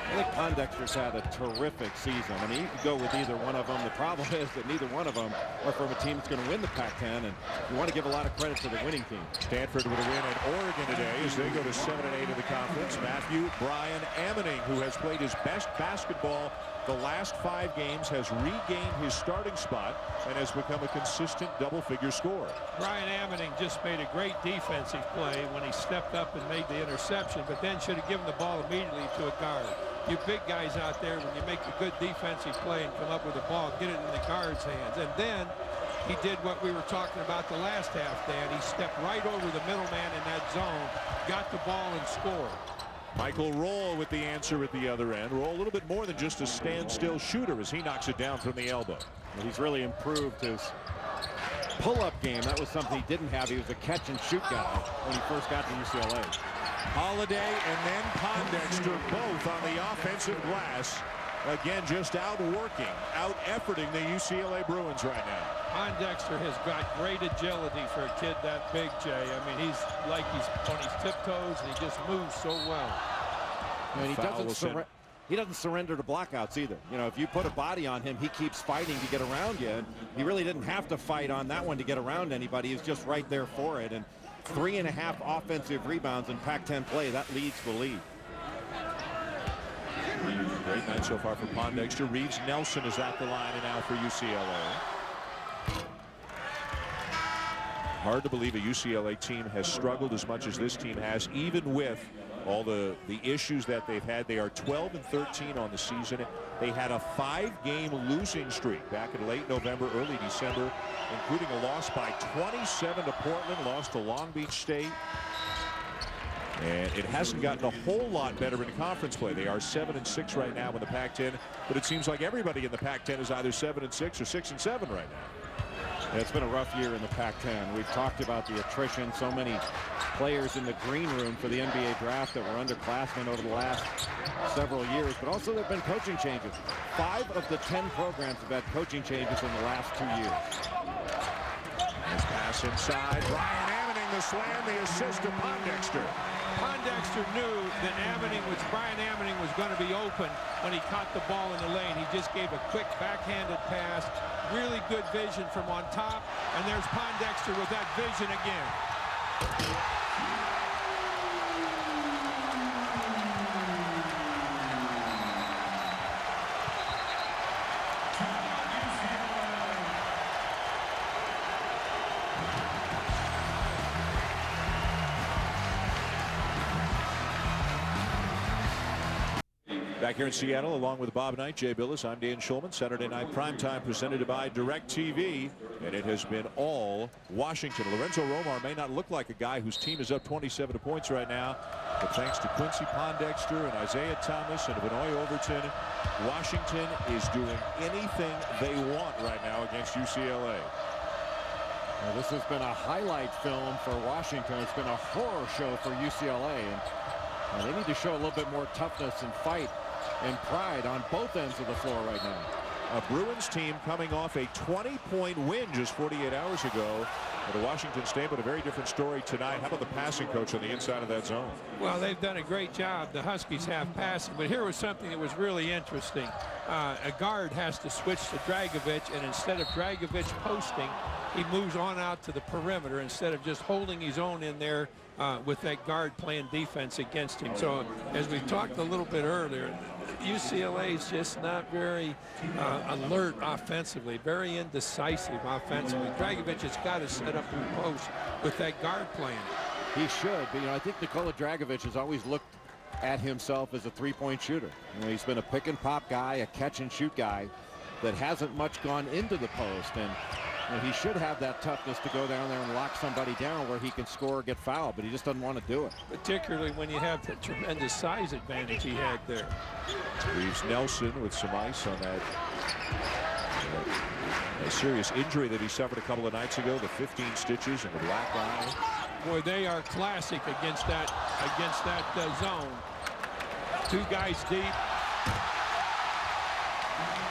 I think Pondexter's had a terrific season. I mean, you could go with either one of them. The problem is that neither one of them are from a team that's going to win the Pac-10, and you want to give a lot of credit to the winning team. Stanford with a win at Oregon today as they go to 7-8 in the conference. Matthew Brian Ammoning, who has played his best basketball the last 5 games, has regained his starting spot and has become a consistent double-figure scorer. Brian Ammoning just made a great defensive play when he stepped up and made the interception, but then should have given the ball immediately to a guard. You big guys out there, when you make a good defensive play and come up with the ball, get it in the guard's hands. And then he did what we were talking about the last half, Dan. He stepped right over the middleman in that zone, got the ball, and scored. Michael Roll with the answer at the other end. Roll a little bit more than just a standstill shooter as he knocks it down from the elbow. He's really improved his pull-up game. That was something he didn't have. He was a catch-and-shoot guy when he first got to UCLA. Holiday and then Pondexter both on the offensive glass. Again, just outworking, out-efforting the UCLA Bruins right now. Pondexter has got great agility for a kid that big, Jay. I mean, he's like he's on his tiptoes, and he just moves so well. And he doesn't surrender to blockouts either. You know, if you put a body on him, he keeps fighting to get around you. And he really didn't have to fight on that one to get around anybody. He was just right there for it. And 3.5 offensive rebounds in Pac-10 play. That leads the lead. Great night so far for Pondexter. Reeves Nelson is at the line and now for UCLA. Hard to believe a UCLA team has struggled as much as this team has, even with all the issues that they've had. They are 12-13 on the season. They had a 5-game losing streak back in late November, early December, including a loss by 27 to Portland, lost to Long Beach State. And it hasn't gotten a whole lot better in conference play. They are 7-6 right now in the Pac-10, but it seems like everybody in the Pac-10 is either 7-6 or 6-7 right now. Yeah, it's been a rough year in the Pac-10. We've talked about the attrition. So many players in the green room for the NBA draft that were underclassmen over the last several years, but also there have been coaching changes. 5 of the 10 programs have had coaching changes in the last 2 years. Nice pass inside. Brian Ammoning the slam, the assist to Pondexter. Pondexter knew that Brian Ammoning was going to be open when he caught the ball in the lane. He just gave a quick backhanded pass. Really good vision from on top. And there's Pondexter with that vision again. Back here in Seattle, along with Bob Knight, Jay Billis, I'm Dan Schulman. Saturday Night Primetime presented by DirecTV, and it has been all Washington. Lorenzo Romar may not look like a guy whose team is up 27 points right now, but thanks to Quincy Pondexter and Isaiah Thomas and Benoit Overton, Washington is doing anything they want right now against UCLA. Well, this has been a highlight film for Washington. It's been a horror show for UCLA, and they need to show a little bit more toughness and fight and pride on both ends of the floor right now. A Bruins team coming off a 20-point win just 48 hours ago at Washington State, but a very different story tonight. How about the passing coach on the inside of that zone? Well, they've done a great job. The Huskies have passing, but here was something that was really interesting. A guard has to switch to Dragovic, and instead of Dragovic posting, he moves on out to the perimeter instead of just holding his own in there with that guard playing defense against him. So as we talked a little bit earlier, UCLA is just not very alert offensively, very indecisive offensively. Dragovic has got to set up the post with that guard playing. He should, but I think Nikola Dragovic has always looked at himself as a three-point shooter. He's been a pick and pop guy, a catch and shoot guy that hasn't much gone into the post, and he should have that toughness to go down there and lock somebody down where he can score or get fouled, but he just doesn't want to do it. Particularly when you have the tremendous size advantage he had there. Leaves Nelson with some ice on that a serious injury that he suffered a couple of nights ago, the 15 stitches and the black eye. Boy, they are classic against that zone. Two guys deep.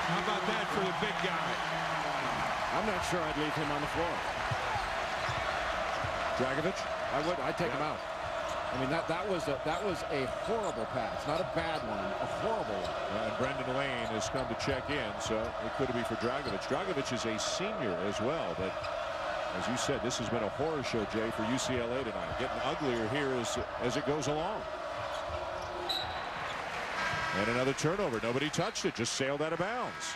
How about that for the big guy? I'm not sure I'd leave him on the floor. Dragovic? I would. I'd take him out. I mean, that was a horrible pass, not a bad one, a horrible one. And Brendan Lane has come to check in, so it could be for Dragovic. Dragovic is a senior as well, but as you said, this has been a horror show, Jay, for UCLA tonight. Getting uglier here as it goes along. And another turnover. Nobody touched it. Just sailed out of bounds.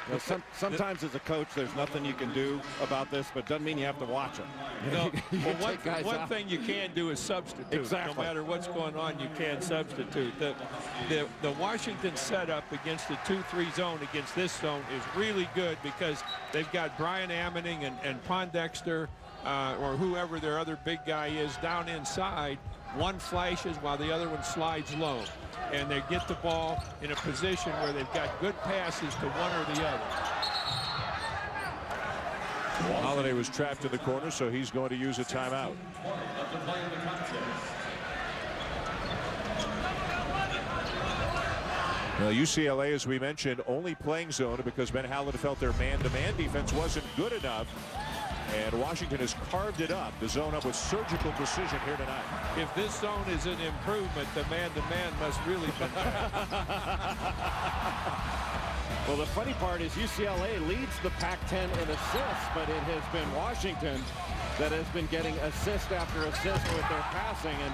Sometimes as a coach, there's nothing you can do about this, but doesn't mean you have to watch it. No, well, one thing you can do is substitute. Exactly. No matter what's going on, you can substitute. The Washington setup against the 2-3 zone against this zone is really good because they've got Brian Ammoning and Pondexter or whoever their other big guy is down inside. One flashes while the other one slides low. And they get the ball in a position where they've got good passes to one or the other. Holiday was trapped in the corner, so he's going to use a timeout. Well, UCLA, as we mentioned, only playing zone because Ben Howland felt their man-to-man defense wasn't good enough. And Washington has carved it up, the zone up with surgical precision here tonight. If this zone is an improvement, the man-to-man must really be Well, the funny part is UCLA leads the Pac-10 in assists, but it has been Washington that has been getting assist after assist with their passing. And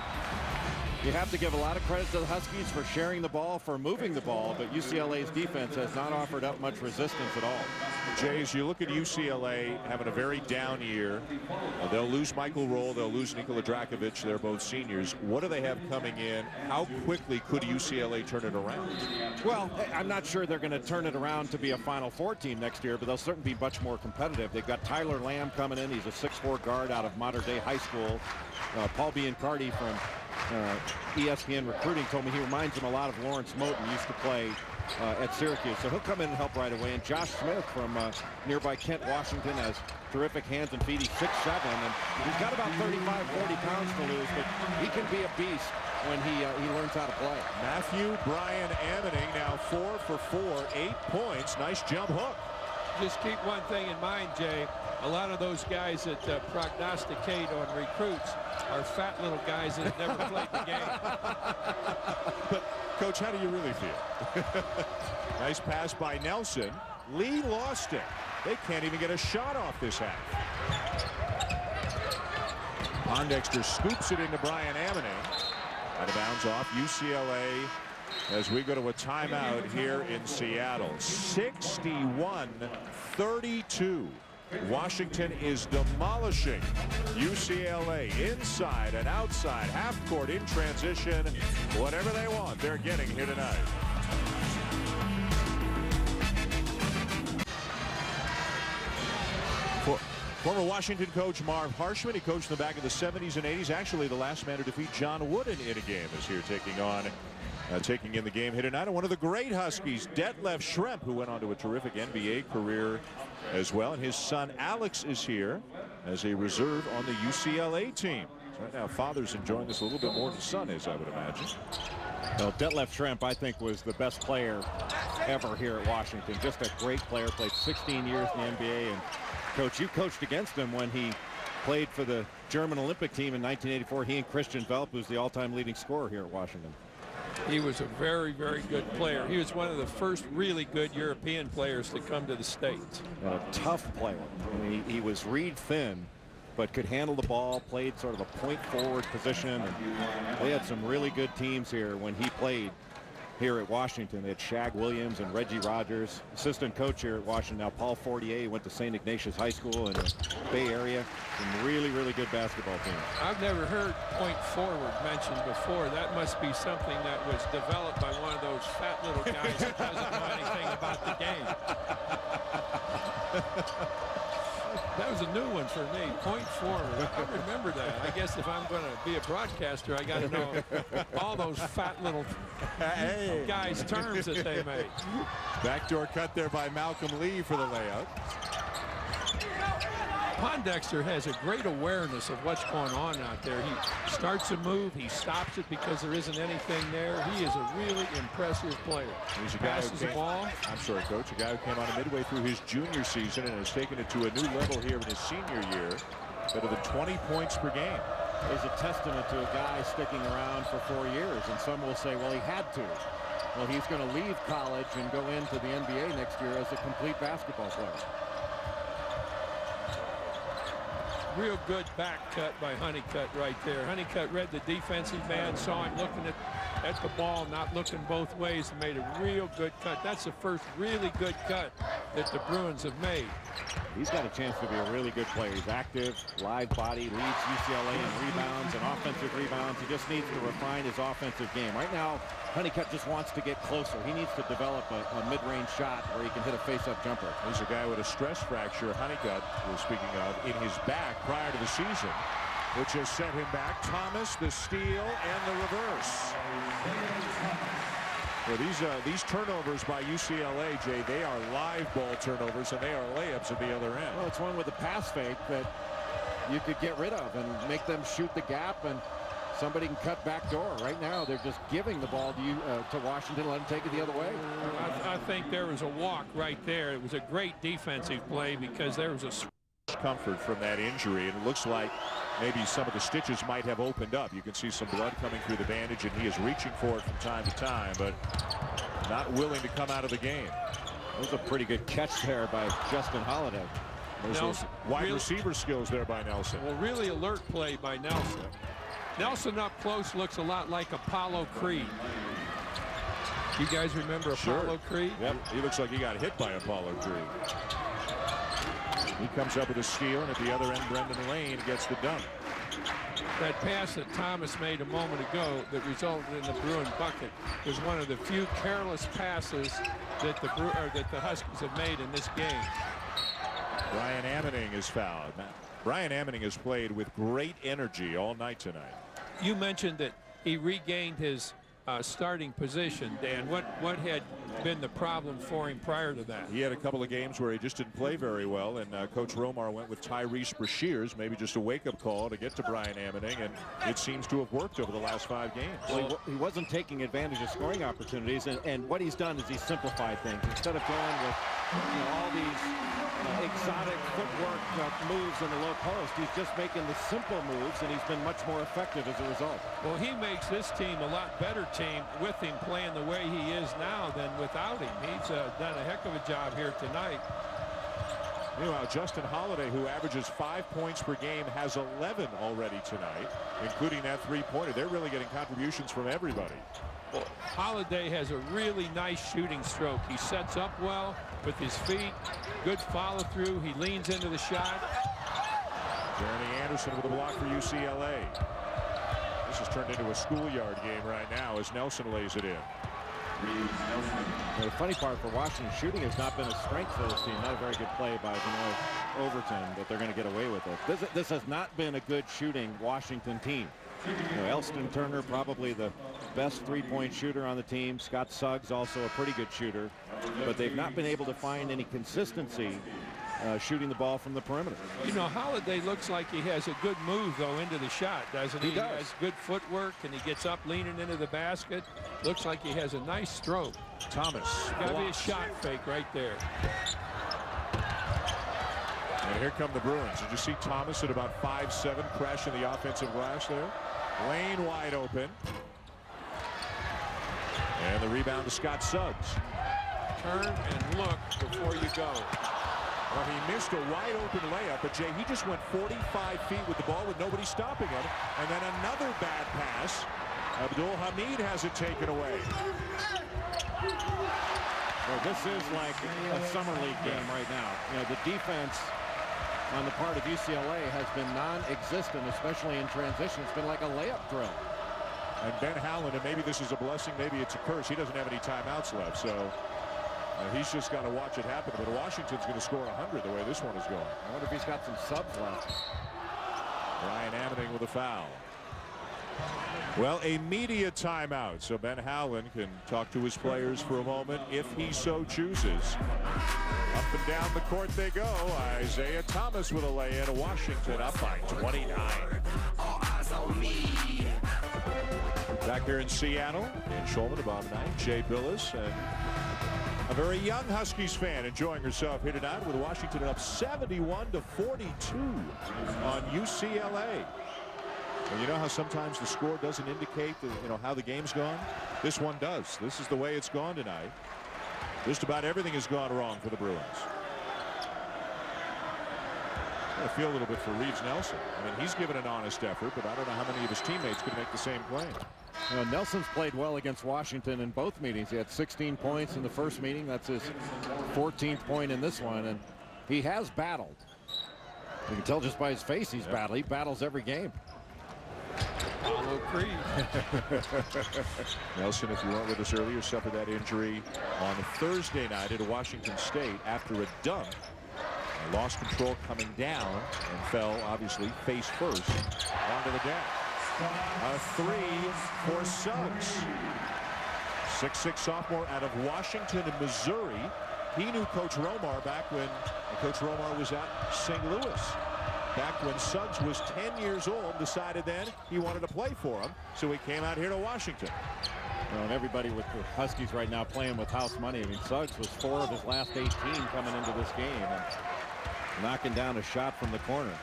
you have to give a lot of credit to the Huskies for sharing the ball, for moving the ball, but UCLA's defense has not offered up much resistance at all. Jay, as you look at UCLA having a very down year, they'll lose Michael Roll, they'll lose Nikola Dragovic, they're both seniors. What do they have coming in? How quickly could UCLA turn it around? Well, I'm not sure they're going to turn it around to be a Final Four team next year, but they'll certainly be much more competitive. They've got Tyler Lamb coming in. He's a 6'4" guard out of Mater Dei High School. Paul Biancardi from ESPN Recruiting told me he reminds him a lot of Lawrence Moten, used to play at Syracuse. So he'll come in and help right away. And Josh Smith from nearby Kent, Washington, has terrific hands and feet. He's 6'7", and he's got about 35, 40 pounds to lose, but he can be a beast when he learns how to play. Matthew Brian Ammoning now 4 for 4, 8 points. Nice jump hook. Just keep one thing in mind, Jay. A lot of those guys that prognosticate on recruits are fat little guys that have never played the game. But, Coach, how do you really feel? Nice pass by Nelson. Lee lost it. They can't even get a shot off this half. Pondexter scoops it into Brian Amening. Out of bounds off UCLA as we go to a timeout here in Seattle. 61-32. Washington is demolishing UCLA inside and outside, half court, in transition. Whatever they want, they're getting here tonight. Former Washington coach Marv Harshman, he coached in the back of the 70s and 80s. Actually, the last man to defeat John Wooden in a game is here taking in the game here tonight. And one of the great Huskies, Detlef Schrempf, who went on to a terrific NBA career as well. And his son Alex is here as a reserve on the UCLA team. So right now, father's enjoying this a little bit more than son is, I would imagine. Well, Detlef Schrempf, I think, was the best player ever here at Washington. Just a great player, played 16 years in the NBA. And Coach, you coached against him when he played for the German Olympic team in 1984. He and Christian Velp, who's the all-time leading scorer here at Washington. He was a very, very good player. He was one of the first really good European players to come to the States. And a tough player. I mean, he was reed thin, but could handle the ball, played sort of a point forward position. And they had some really good teams here when he played here at Washington. They had Shag Williams and Reggie Rogers. Assistant coach here at Washington now, Paul Fortier, went to St. Ignatius High School in the Bay Area. Some really, really good basketball teams. I've never heard point forward mentioned before. That must be something that was developed by one of those fat little guys that doesn't know anything about the game. That was a new one for me. Point forward. I remember that. I guess if I'm going to be a broadcaster, I got to know all those fat little guys' terms that they make. Backdoor cut there by Malcolm Lee for the layup. Pondexter has a great awareness of what's going on out there. He starts a move, he stops it because there isn't anything there. He is a really impressive player. He's a guy passes the ball. I'm sorry, Coach. A guy who came on midway through his junior season and has taken it to a new level here in his senior year. Better than 20 points per game. Is a testament to a guy sticking around for 4 years, and some will say, well, he had to. Well, he's going to leave college and go into the NBA next year as a complete basketball player. Real good back cut by Honeycutt right there. Honeycutt read the defensive man, saw him looking at the ball, not looking both ways, and made a real good cut. That's the first really good cut that the Bruins have made. He's got a chance to be a really good player. He's active, live body, leads UCLA in rebounds and offensive rebounds. He just needs to refine his offensive game. Right now, Honeycutt just wants to get closer. He needs to develop a mid-range shot where he can hit a face-up jumper. He's a guy with a stress fracture, Honeycutt, we're speaking of, in his back prior to the season, which has sent him back. Thomas, the steal, and the reverse. Well, these turnovers by UCLA, Jay, they are live ball turnovers, and they are layups at the other end. Well, it's one with a pass fake that you could get rid of and make them shoot the gap, and somebody can cut back door. Right now, they're just giving the ball to Washington, let them take it the other way. I think there was a walk right there. It was a great defensive play because there was a comfort from that injury, and it looks like maybe some of the stitches might have opened up. You can see some blood coming through the bandage, and he is reaching for it from time to time, but not willing to come out of the game. That was a pretty good catch there by Justin Holiday. There's those wide receiver skills there by Nelson. Well, really alert play by Nelson. Nelson up close looks a lot like Apollo Creed. You guys remember Apollo Creed? Yep, he looks like he got hit by Apollo Creed. He comes up with a steal, and at the other end, Brendan Lane gets the dunk. That pass that Thomas made a moment ago that resulted in the Bruin bucket was one of the few careless passes that the Huskies have made in this game. Brian Amening is fouled. Brian Amening has played with great energy all night tonight. You mentioned that he regained his starting position, Dan. What had been the problem for him prior to that. He had a couple of games where he just didn't play very well, and Coach Romar went with Tyrese Brashears, maybe just a wake-up call to get to Brian Ammoning, and it seems to have worked over the last 5 games. Well, he wasn't taking advantage of scoring opportunities, and what he's done is he's simplified things. Instead of going with all these exotic footwork moves in the low post, he's just making the simple moves, and he's been much more effective as a result. Well, he makes this team a lot better team with him playing the way he is now than without him. He's done a heck of a job here tonight. Meanwhile, Justin Holiday, who averages 5 points per game, has 11 already tonight, including that 3-pointer. They're really getting contributions from everybody. Well, Holiday has a really nice shooting stroke. He sets up well with his feet. Good follow through. He leans into the shot. Jeremy Anderson with a block for UCLA. This has turned into a schoolyard game right now as Nelson lays it in. The funny part for Washington, shooting has not been a strength for this team. Not a very good play by Overton, but they're going to get away with it. This has not been a good shooting Washington team. Elston Turner, probably the best 3-point shooter on the team. Scott Suggs, also a pretty good shooter, but they've not been able to find any consistency shooting the ball from the perimeter. Holiday looks like he has a good move, though, into the shot, doesn't he? He does. He has good footwork, and he gets up leaning into the basket. Looks like he has a nice stroke. Thomas. Got to be a shot fake right there. And here come the Bruins. Did you see Thomas at about 5'7", crashing the offensive glass there? Lane wide open. And the rebound to Scott Suggs. Turn and look before you go. Well, he missed a wide open layup, but Jay, he just went 45 feet with the ball with nobody stopping him. And then another bad pass. Abdul Hamid has it taken away. Well, this is like a summer league game right now. The defense on the part of UCLA has been non-existent, especially in transition. It's been like a layup drill. And Ben Howland, and maybe this is a blessing, maybe it's a curse. He doesn't have any timeouts left, so he's just got to watch it happen. But Washington's going to score 100 the way this one is going. I wonder if he's got some subs left. Brian Ammoning with a foul. Well, a media timeout, so Ben Howland can talk to his players for a moment if he so chooses. Up and down the court they go. Isaiah Thomas with a lay-in. Washington up by 29. All eyes on me. Back here in Seattle, in Shulman, about 9, Jay Billis, and a very young Huskies fan enjoying herself here tonight with Washington up 71-42 on UCLA. And you know how sometimes the score doesn't indicate how the game's gone? This one does. This is the way it's gone tonight. Just about everything has gone wrong for the Bruins. I feel a little bit for Reeves Nelson. I mean, he's given an honest effort, but I don't know how many of his teammates could make the same play. Nelson's played well against Washington in both meetings. He had 16 points in the first meeting. That's his 14th point in this one, and he has battled. You can tell just by his face he's battled. He battles every game. Apollo Creed. Nelson, if you weren't with us earlier, suffered that injury on Thursday night at Washington State after a dunk. Lost control coming down and fell, obviously, face first onto the deck. A 3 for Suggs. 6'6" sophomore out of Washington and Missouri. He knew Coach Romar back when Coach Romar was at St. Louis. Back when Suggs was 10 years old, decided then he wanted to play for him, so he came out here to Washington. And everybody with the Huskies right now playing with house money. I mean, Suggs was 4 of his last 18 coming into this game, and knocking down a shot from the corner.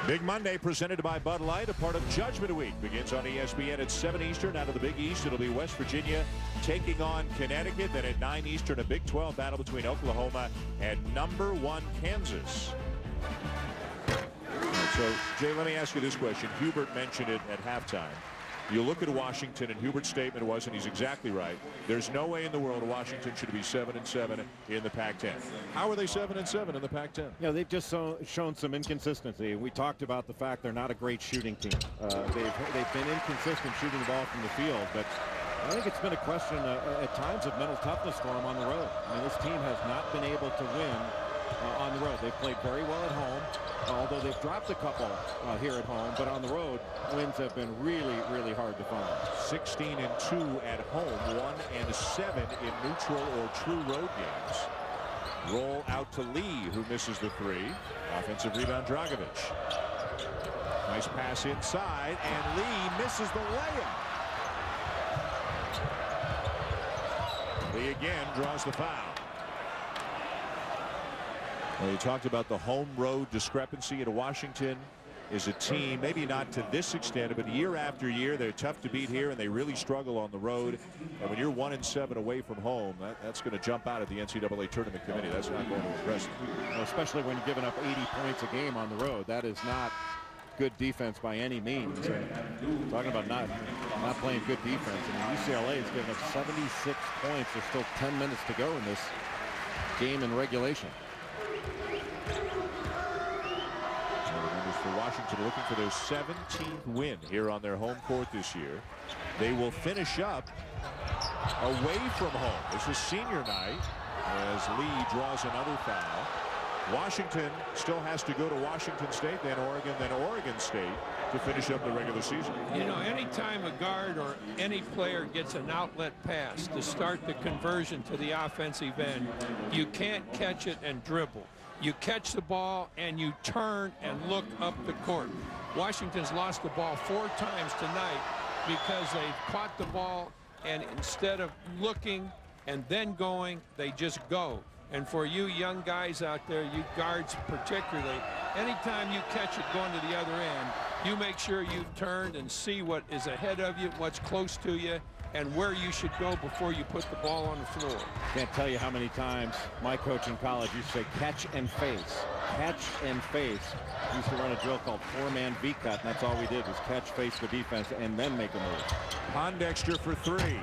Big Monday presented by Bud Light, a part of Judgment Week. Begins on ESPN at 7 Eastern. Out of the Big East, it'll be West Virginia taking on Connecticut. Then at 9 Eastern, a Big 12 battle between Oklahoma and number 1 Kansas. So, Jay, let me ask you this question. Hubert mentioned it at halftime. You look at Washington, and Hubert's statement was, and he's exactly right, there's no way in the world Washington should be 7-7 in the Pac-10. How are they 7-7 in the Pac-10? They've just shown some inconsistency. We talked about the fact they're not a great shooting team. They've been inconsistent shooting the ball from the field, but I think it's been a question at times of mental toughness for them on the road. I mean, this team has not been able to win on the road. They've played very well at home, although they've dropped a couple here at home. But on the road, wins have been really, really hard to find. 16-2 at home, 1-7 in neutral or true road games. Roll out to Lee, who misses the three. Offensive rebound, Dragovic. Nice pass inside, and Lee misses the layup. Lee again draws the foul. Well, you talked about the home road discrepancy at Washington is a team, maybe not to this extent, but year after year they're tough to beat here and they really struggle on the road. And when you're 1-7 away from home, that's going to jump out at the NCAA tournament committee. That's not going to impress them. Well, especially when you're giving up 80 points a game on the road. That is not good defense by any means. And talking about not playing good defense. I mean, UCLA has given up 76 points. There's still 10 minutes to go in this game in regulation. For Washington, looking for their 17th win here on their home court this year. They will finish up away from home. This is senior night as Lee draws another foul. Washington still has to go to Washington State, then Oregon State to finish up the regular season. You know, anytime a guard or any player gets an outlet pass to start the conversion to the offensive end, you can't catch it and dribble. You catch the ball and you turn and look up the court. Washington's lost the ball 4 times tonight because they've caught the ball and instead of looking and then going, they just go. And for you young guys out there, you guards particularly, anytime you catch it going to the other end, you make sure you've turned and see what is ahead of you, what's close to you, and where you should go before you put the ball on the floor. Can't tell you how many times my coach in college used to say catch and face. Catch and face. We used to run a drill called 4-man V-cut, and that's all we did was catch, face the defense, and then make a move. Pondexter for 3.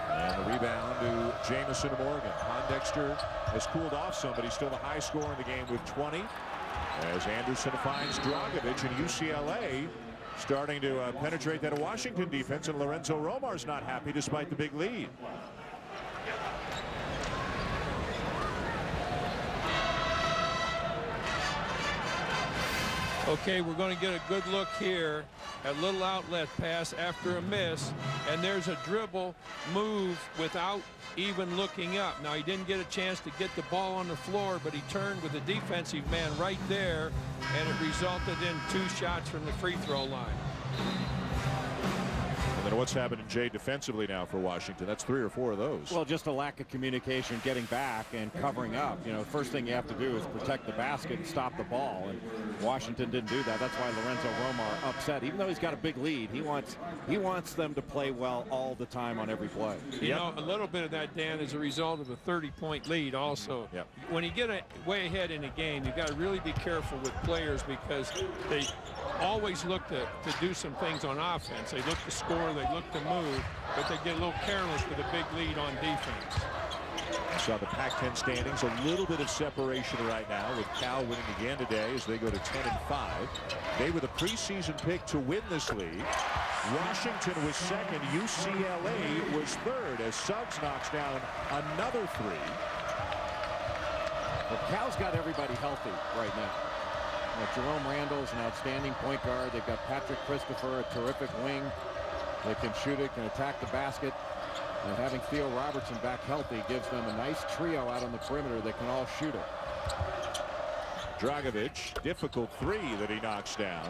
And the rebound to Jamison of Oregon. Pondexter has cooled off some, but he's still the high scorer in the game with 20. As Anderson finds Dragovic, and UCLA starting to penetrate that Washington defense, and Lorenzo Romar's not happy despite the big lead. Okay, we're going to get a good look here. A little outlet pass after a miss, and there's a dribble move without even looking up. Now, he didn't get a chance to get the ball on the floor, but he turned with a defensive man right there, and it resulted in 2 shots from the free throw line. And then what's happening, Jay, defensively now for Washington? That's 3 or 4 of those. Well, just a lack of communication, getting back and covering up. You know, the first thing you have to do is protect the basket and stop the ball, and Washington didn't do that. That's why Lorenzo Romar upset. Even though he's got a big lead, he wants them to play well all the time on every play. You know, a little bit of that, Dan, is a result of a 30-point lead also. Yep. When you get way ahead in a game, you've got to really be careful with players because they always look to do some things on offense. They look to score, they look to move, but they get a little careless with a big lead on defense. You saw the Pac-10 standings, a little bit of separation right now with Cal winning again today as they go to 10-5. They were the preseason pick to win this league. Washington was second. UCLA was third as Suggs knocks down another 3. Well, Cal's got everybody healthy right now. Jerome Randall's an outstanding point guard. They've got Patrick Christopher, a terrific wing. They can shoot it, can attack the basket. And having Theo Robertson back healthy gives them a nice trio out on the perimeter that can all shoot it. Dragovic, difficult 3 that he knocks down.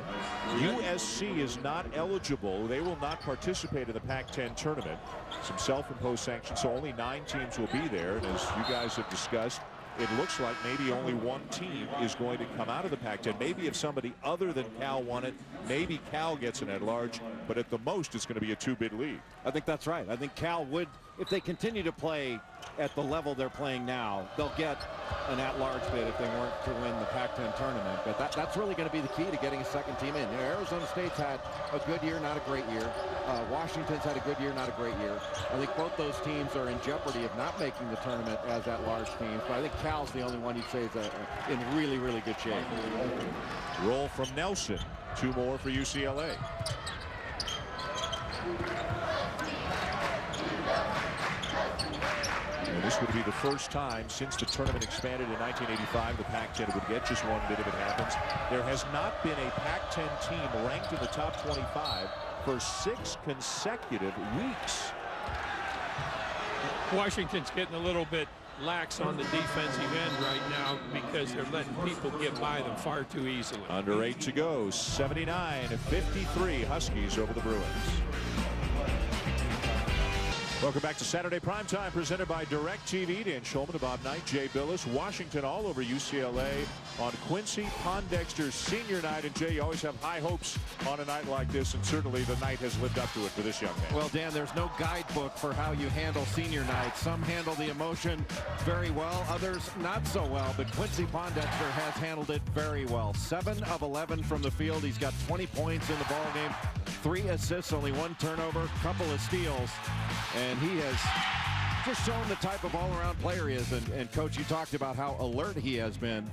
USC is not eligible. They will not participate in the Pac-10 tournament. Some self-imposed sanctions, so only 9 teams will be there. And as you guys have discussed, it looks like maybe only 1 team is going to come out of the Pac-10. Maybe if somebody other than Cal won it, maybe Cal gets an at-large, but at the most it's going to be a 2-bid league. I think that's right. I think Cal would, if they continue to play at the level they're playing now, they'll get an at-large bid if they weren't to win the Pac-10 tournament. But that's really going to be the key to getting a second team in. You know, Arizona State's had a good year, not a great year. Washington's had a good year, not a great year. I think both those teams are in jeopardy of not making the tournament as at-large teams. But I think Cal's the only one you'd say is in really, really good shape. Roll from Nelson. 2 more for UCLA. And this This would be the first time since the tournament expanded in 1985 the Pac-10 would get just one bid if it happens. There has not been a Pac-10 team ranked in the top 25 for 6 consecutive weeks. Washington's getting a little bit lax on the defensive end right now because they're letting people get by them far too easily. Under 8 to go, 79-53 Huskies over the Bruins. Welcome back to Saturday Primetime, presented by DirecTV. Dan Schulman, Bob Knight, Jay Billis. Washington all over UCLA on Quincy Pondexter's senior night. And Jay, you always have high hopes on a night like this, and certainly the night has lived up to it for this young man. Well, Dan, there's no guidebook for how you handle senior night. Some handle the emotion very well, others not so well, but Quincy Pondexter has handled it very well. 7 of 11 from the field. He's got 20 points in the ball game, 3 assists, only 1 turnover, couple of steals. And he has just shown the type of all-around player he is. And Coach, you talked about how alert he has been.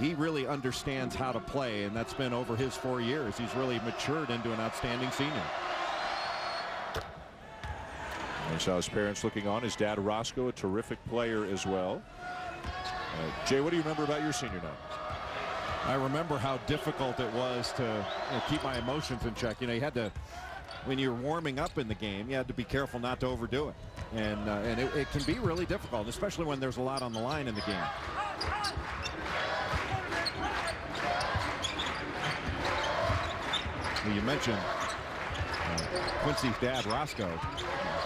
He really understands how to play, and that's been over his 4 years. He's really matured into an outstanding senior. I saw his parents looking on. His dad, Roscoe, a terrific player as well. Jay, what do you remember about your senior night? I remember how difficult it was to keep my emotions in check. You know, you had to, when you're warming up in the game, you had to be careful not to overdo it. And it can be really difficult, especially when there's a lot on the line in the game. Well, you mentioned Quincy's dad, Roscoe.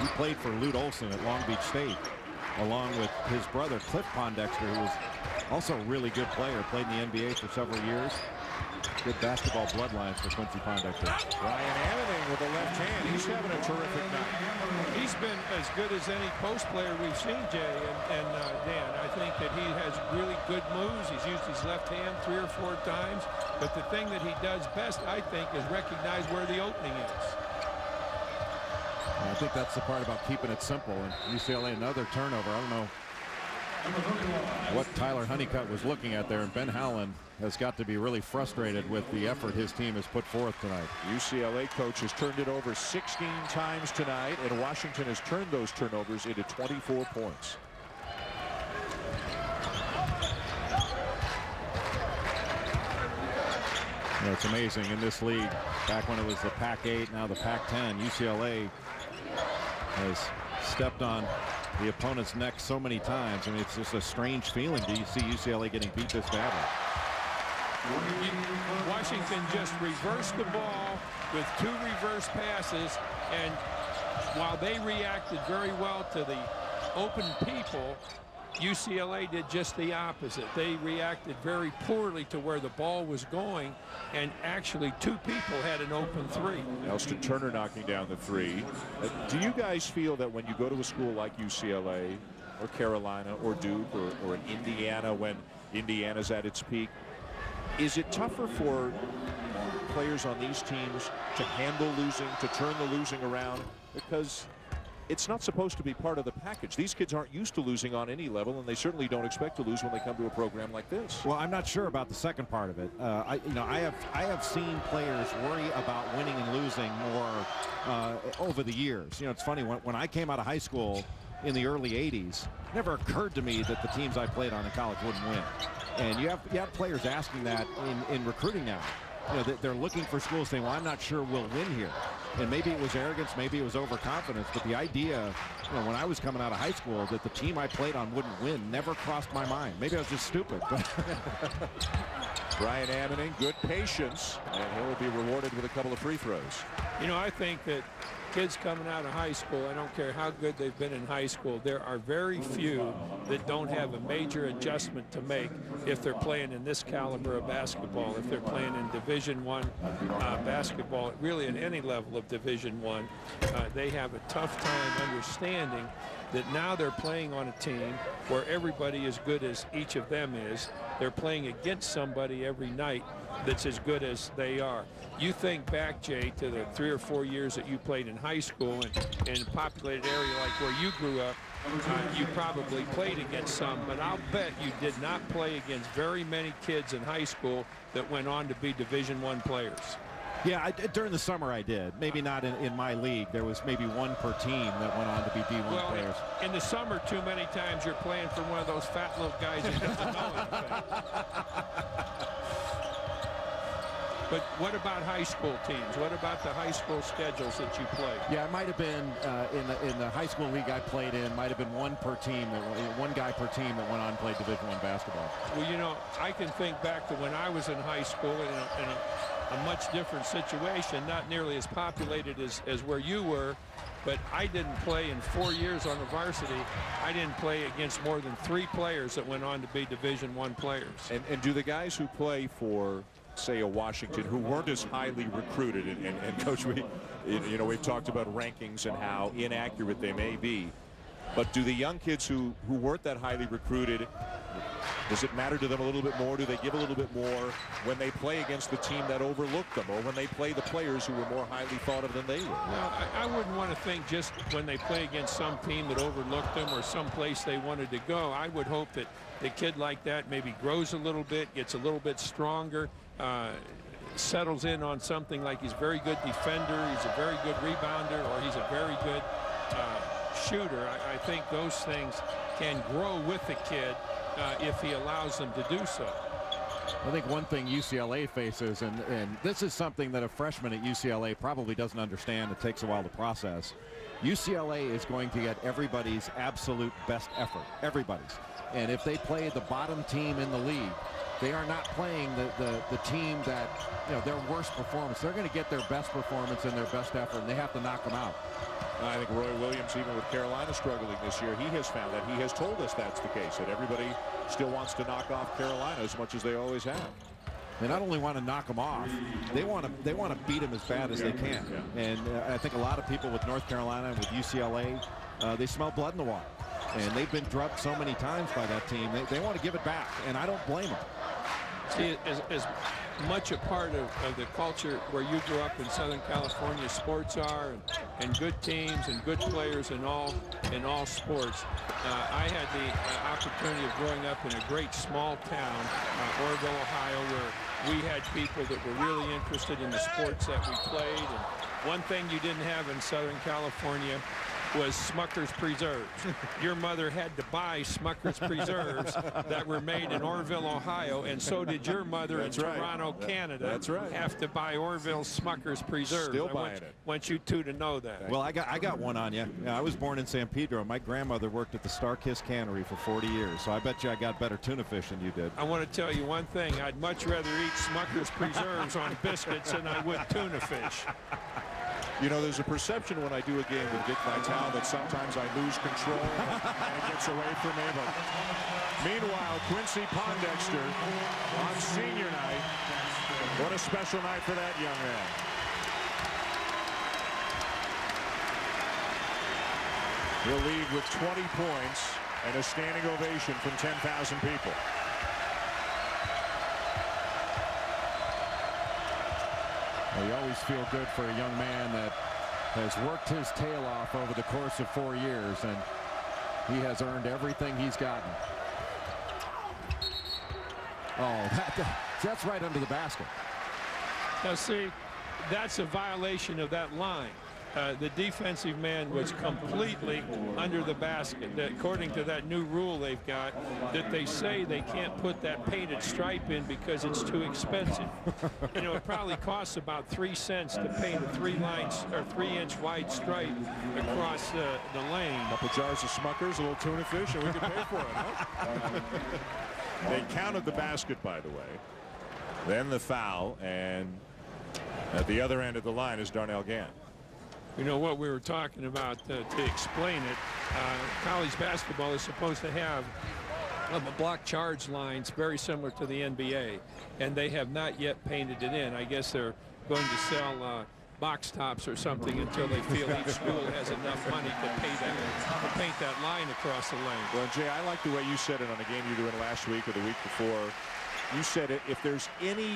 He played for Lute Olson at Long Beach State, along with his brother, Cliff Pondexter, who was also a really good player, played in the NBA for several years. Good basketball bloodlines for Quincy Pondexter. Ryan Anning with the left hand. He's having a terrific night. He's been as good as any post player we've seen, Jay and Dan. I think that he has really good moves. He's used his left hand 3 or 4 times. But the thing that he does best, I think, is recognize where the opening is. I think that's the part about keeping it simple. And UCLA, another turnover. I don't know what Tyler Honeycutt was looking at there, and Ben Howland has got to be really frustrated with the effort his team has put forth tonight. UCLA coach has turned it over 16 times tonight, and Washington has turned those turnovers into 24 points. You know, it's amazing in this league, back when it was the Pac-8, now the Pac-10, UCLA has stepped on the opponent's neck so many times. I mean, it's just a strange feeling to see UCLA getting beat this badly. Washington just reversed the ball with 2 reverse passes, and while they reacted very well to the open people, UCLA did just the opposite. They reacted very poorly to where the ball was going, and actually 2 people had an open 3. Elston Turner knocking down the 3. Do you guys feel that when you go to a school like UCLA or Carolina or Duke or in Indiana, when Indiana's at its peak, is it tougher for players on these teams to handle losing, to turn the losing around? Because it's not supposed to be part of the package. These kids aren't used to losing on any level, and they certainly don't expect to lose when they come to a program like this. Well, I'm not sure about the second part of it. I have seen players worry about winning and losing more over the years. You know, it's funny, when I came out of high school in the early 80s, it never occurred to me that the teams I played on in college wouldn't win. And you have players asking that in recruiting now. You know, they're looking for schools saying, well, I'm not sure we'll win here. And maybe it was arrogance, maybe it was overconfidence, but the idea, you know, when I was coming out of high school that the team I played on wouldn't win never crossed my mind. Maybe I was just stupid. Brian Ammoning, good patience, and he'll be rewarded with a couple of free throws. You know, I think that kids coming out of high school, I don't care how good they've been in high school, there are very few that don't have a major adjustment to make if they're playing in this caliber of basketball, if they're playing in Division I basketball, really at any level of Division I. They have a tough time understanding that now they're playing on a team where everybody as good as each of them is. They're playing against somebody every night that's as good as they are. You think back, Jay, to the 3 or 4 years that you played in high school and in a populated area like where you grew up, you probably played against some, but I'll bet you did not play against very many kids in high school that went on to be Division I players. Yeah, during the summer I did. Maybe not in my league. There was maybe one per team that went on to be D1 players. In the summer, too many times you're playing for one of those fat little guys who doesn't know anything. But what about high school teams? What about the high school schedules that you play? Yeah, it might have been in the high school league I played in. Might have been one guy per team that went on and played Division I basketball. Well, you know, I can think back to when I was in high school in a much different situation, not nearly as populated as where you were. But I didn't play in 4 years on the varsity. I didn't play against more than 3 players that went on to be Division I players. And do the guys who play for, say, a Washington, who weren't as highly recruited, and Coach, we've talked about rankings and how inaccurate they may be, but do the young kids who weren't that highly recruited, does it matter to them a little bit more? Do they give a little bit more when they play against the team that overlooked them, or when they play the players who were more highly thought of than they were? Well, I wouldn't want to think just when they play against some team that overlooked them or some place they wanted to go. I would hope that the kid like that maybe grows a little bit, gets a little bit stronger, settles in on something like he's a very good defender, he's a very good rebounder, or he's a very good shooter. I think those things can grow with the kid if he allows them to do so. I think one thing UCLA faces, and this is something that a freshman at UCLA probably doesn't understand, it takes a while to process. UCLA is going to get everybody's absolute best effort, everybody's. And if they play the bottom team in the league, they are not playing the team that, their worst performance. They're going to get their best performance and their best effort, and they have to knock them out. I think Roy Williams, even with Carolina struggling this year, he has found that. He has told us that's the case, that everybody still wants to knock off Carolina as much as they always have. They not only want to knock them off, they want to beat them as bad as they can. Yeah. And I think a lot of people with North Carolina and with UCLA, they smell blood in the water. And they've been drubbed so many times by that team. They want to give it back, and I don't blame them. See, as much a part of the culture where you grew up in Southern California, sports are, and good teams and good players in all sports. I had the opportunity of growing up in a great small town, Orville, Ohio, where we had people that were really interested in the sports that we played. And one thing you didn't have in Southern California was Smucker's Preserves. Your mother had to buy Smucker's Preserves that were made in Orville, Ohio, and so did your mother in Toronto, Canada. That's right. Have to buy Orville Smucker's Preserves. Still buying it. Want you two to know that. Well, I got one on you. I was born in San Pedro. My grandmother worked at the Starkiss Cannery for 40 years, so I bet you I got better tuna fish than you did. I want to tell you one thing. I'd much rather eat Smucker's Preserves on biscuits than I would tuna fish. You know, there's a perception when I do a game with Dick Vitale that sometimes I lose control and it gets away from me. But meanwhile, Quincy Pondexter on senior night. What a special night for that young man. He'll leave with 20 points and a standing ovation from 10,000 people. Well, you always feel good for a young man that has worked his tail off over the course of 4 years, and he has earned everything he's gotten. Oh, that's right under the basket. Now, see, that's a violation of that line. The defensive man was completely under the basket. According to that new rule they've got, that they say they can't put that painted stripe in because it's too expensive. You know, it probably costs about 3 cents to paint a 3-inch wide stripe across the lane. A couple jars of Smuckers, a little tuna fish, and we can pay for it, huh? They counted the basket, by the way. Then the foul, and at the other end of the line is Darnell Gann. You know what we were talking about to explain it. College basketball is supposed to have block charge lines very similar to the NBA, and they have not yet painted it in. I guess they're going to sell box tops or something until they feel each school has enough money to paint that line across the lane. Well, Jay, I like the way you said it on a game you were doing last week or the week before. You said it, if there's any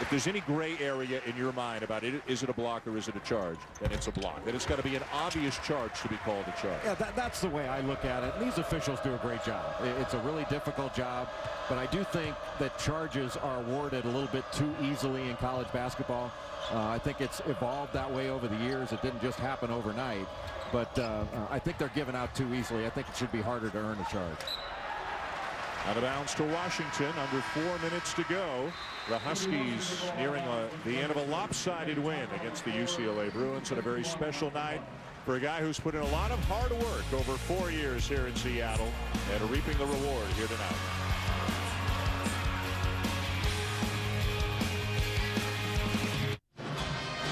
if there's any gray area in your mind about it, is it a block or is it a charge, then it's a block. Then it's got to be an obvious charge to be called a charge. Yeah, that's the way I look at it. And these officials do a great job. It's a really difficult job, but I do think that charges are awarded a little bit too easily in college basketball. I think it's evolved that way over the years. It didn't just happen overnight, but I think they're given out too easily. I think it should be harder to earn a charge. Out of bounds to Washington, under 4 minutes to go. The Huskies nearing the end of a lopsided win against the UCLA Bruins on a very special night for a guy who's put in a lot of hard work over 4 years here in Seattle and reaping the reward here tonight.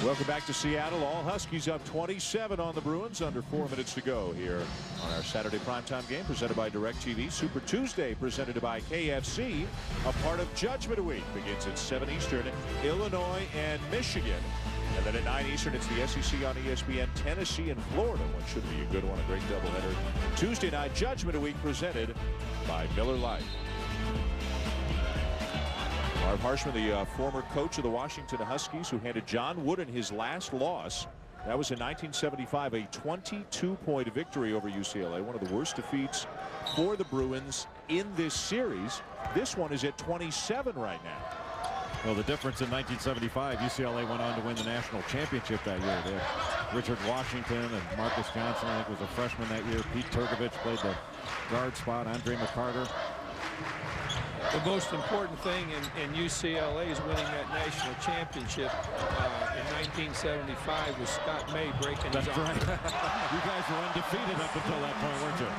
Welcome back to Seattle. All Huskies up 27 on the Bruins. Under 4 minutes to go here on our Saturday primetime game presented by DirecTV. Super Tuesday presented by KFC. A part of Judgment Week begins at 7 Eastern. Illinois and Michigan. And then at 9 Eastern, it's the SEC on ESPN. Tennessee and Florida. What should be a good one, a great doubleheader. Tuesday night, Judgment Week presented by Miller Lite. Marv Harshman, the former coach of the Washington Huskies, who handed John Wooden his last loss. That was in 1975, a 22-point victory over UCLA, one of the worst defeats for the Bruins in this series. This one is at 27 right now. Well, the difference in 1975, UCLA went on to win the national championship that year. They had Richard Washington and Marcus Johnson, I think, was a freshman that year. Pete Turgovich played the guard spot. Andre McCarter. The most important thing in UCLA is winning that national championship in 1975 was Scott May breaking his arm. That's right. You guys were undefeated up until that point, weren't you?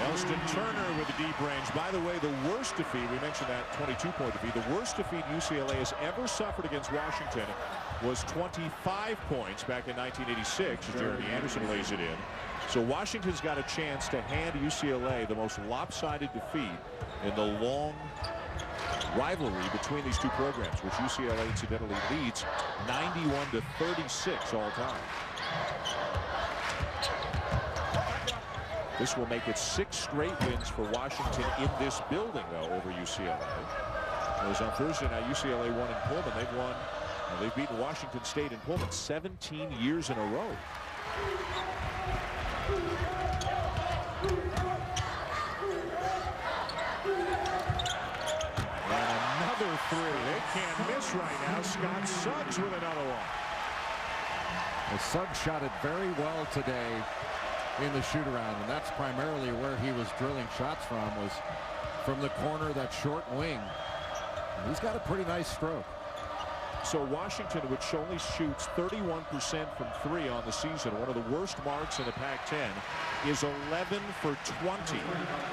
Elston Turner with the deep range. By the way, the worst defeat, we mentioned that 22-point defeat, the worst defeat UCLA has ever suffered against Washington was 25 points back in 1986 as Jeremy Anderson lays it in. So Washington's got a chance to hand UCLA the most lopsided defeat in the long rivalry between these two programs, which UCLA incidentally leads 91-36 all time. This will make it 6 straight wins for Washington in this building, though, over UCLA. Whereas on Thursday night, UCLA won in Pullman. They've beaten Washington State in Pullman 17 years in a row. And another three. They can't miss right now. Scott Suggs with another one. Well, Suggs shot it very well today in the shoot-around, and that's primarily where he was drilling shots from, was from the corner, that short wing. And he's got a pretty nice stroke. So Washington, which only shoots 31% from 3 on the season, one of the worst marks in the Pac-10, is 11 for 20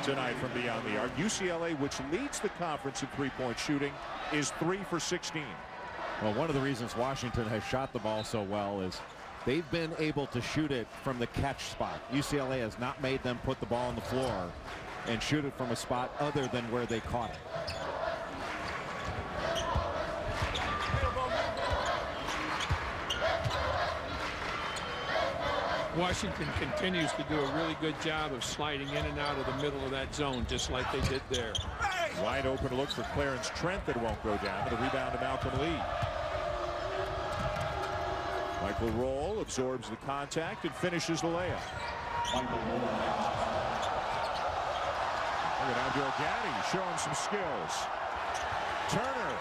tonight from beyond the arc. UCLA, which leads the conference in three-point shooting, is 3 for 16. Well, one of the reasons Washington has shot the ball so well is they've been able to shoot it from the catch spot. UCLA has not made them put the ball on the floor and shoot it from a spot other than where they caught it. Washington continues to do a really good job of sliding in and out of the middle of that zone, just like they did there. Wide open look for Clarence Trent that won't go down. The rebound to Malcolm Lee. Michael Roll absorbs the contact and finishes the layup. Look at Abdul Gaddy showing some skills. Turner.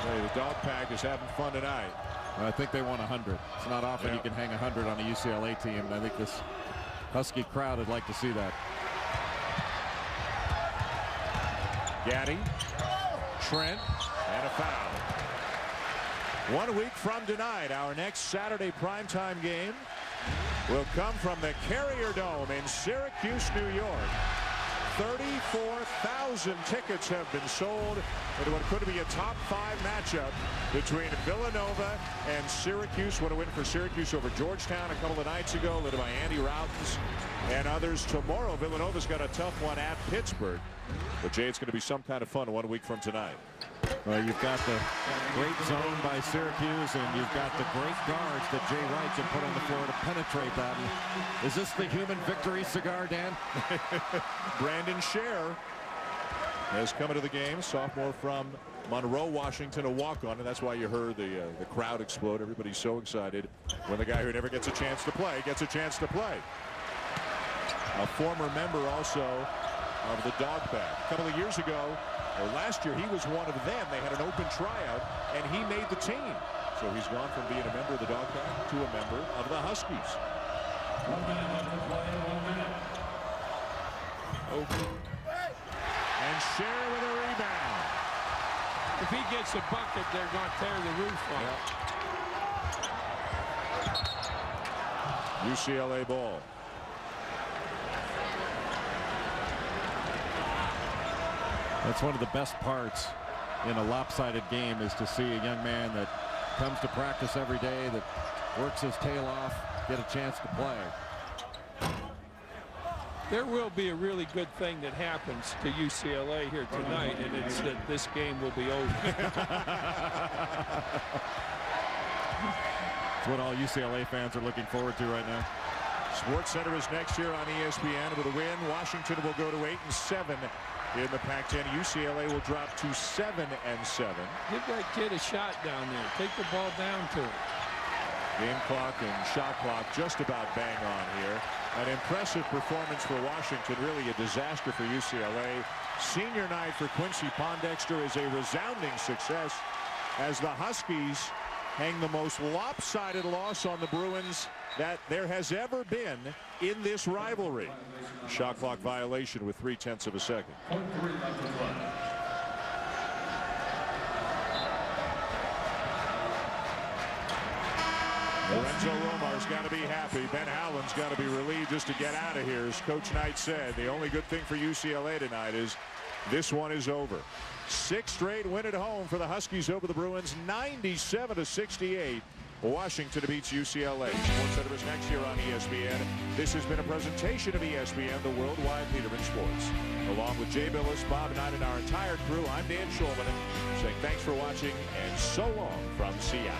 The dog pack is having fun tonight. I think they want 100. It's not often you can hang 100 on a UCLA team, and I think this Husky crowd would like to see that. Gaddy, Trent, and a foul. 1 week from tonight, our next Saturday primetime game will come from the Carrier Dome in Syracuse, New York. 34,000 tickets have been sold in what could be a top 5 matchup between Villanova and Syracuse. What a win for Syracuse over Georgetown a couple of nights ago, led by Andy Routens and others. Tomorrow, Villanova's got a tough one at Pittsburgh. But, Jay, it's going to be some kind of fun 1 week from tonight. Well, you've got the great zone by Syracuse, and you've got the great guards that Jay Wright can put on the floor to penetrate that. Is this the human victory cigar, Dan? Brandon Scher Has come into the game, sophomore from Monroe, Washington, a walk-on, and that's why you heard the crowd explode. Everybody's so excited when the guy who never gets a chance to play gets a chance to play. A former member also of the Dog Pack. A couple of years ago, or last year, he was one of them. They had an open tryout, and he made the team. So he's gone from being a member of the Dog Pack to a member of the Huskies. 1 minute left to play. 1 minute. Open. And Scher with a rebound. If he gets a bucket, they're going to tear the roof off. UCLA ball. That's one of the best parts in a lopsided game, is to see a young man that comes to practice every day, that works his tail off, get a chance to play. There will be a really good thing that happens to UCLA here tonight, and it's that this game will be over. It's what all UCLA fans are looking forward to right now. Sports Center is next year on ESPN. With a win, Washington will go to 8-7 in the Pac-10. UCLA will drop to 7-7. Give that kid a shot down there. Take the ball down to him. Game clock and shot clock just about bang on here. An impressive performance for Washington, really a disaster for UCLA. Senior night for Quincy Pondexter is a resounding success as the Huskies hang the most lopsided loss on the Bruins that there has ever been in this rivalry. Shot clock violation with 0.3 of a second. Lorenzo Romar's got to be happy. Ben Howland's got to be relieved just to get out of here. As Coach Knight said, the only good thing for UCLA tonight is this one is over. 6th straight win at home for the Huskies over the Bruins, 97-68. Washington beats UCLA. Sports Center is next year on ESPN. This has been a presentation of ESPN, the worldwide leader in sports. Along with Jay Billis, Bob Knight, and our entire crew, I'm Dan Shulman saying thanks for watching and so long from Seattle.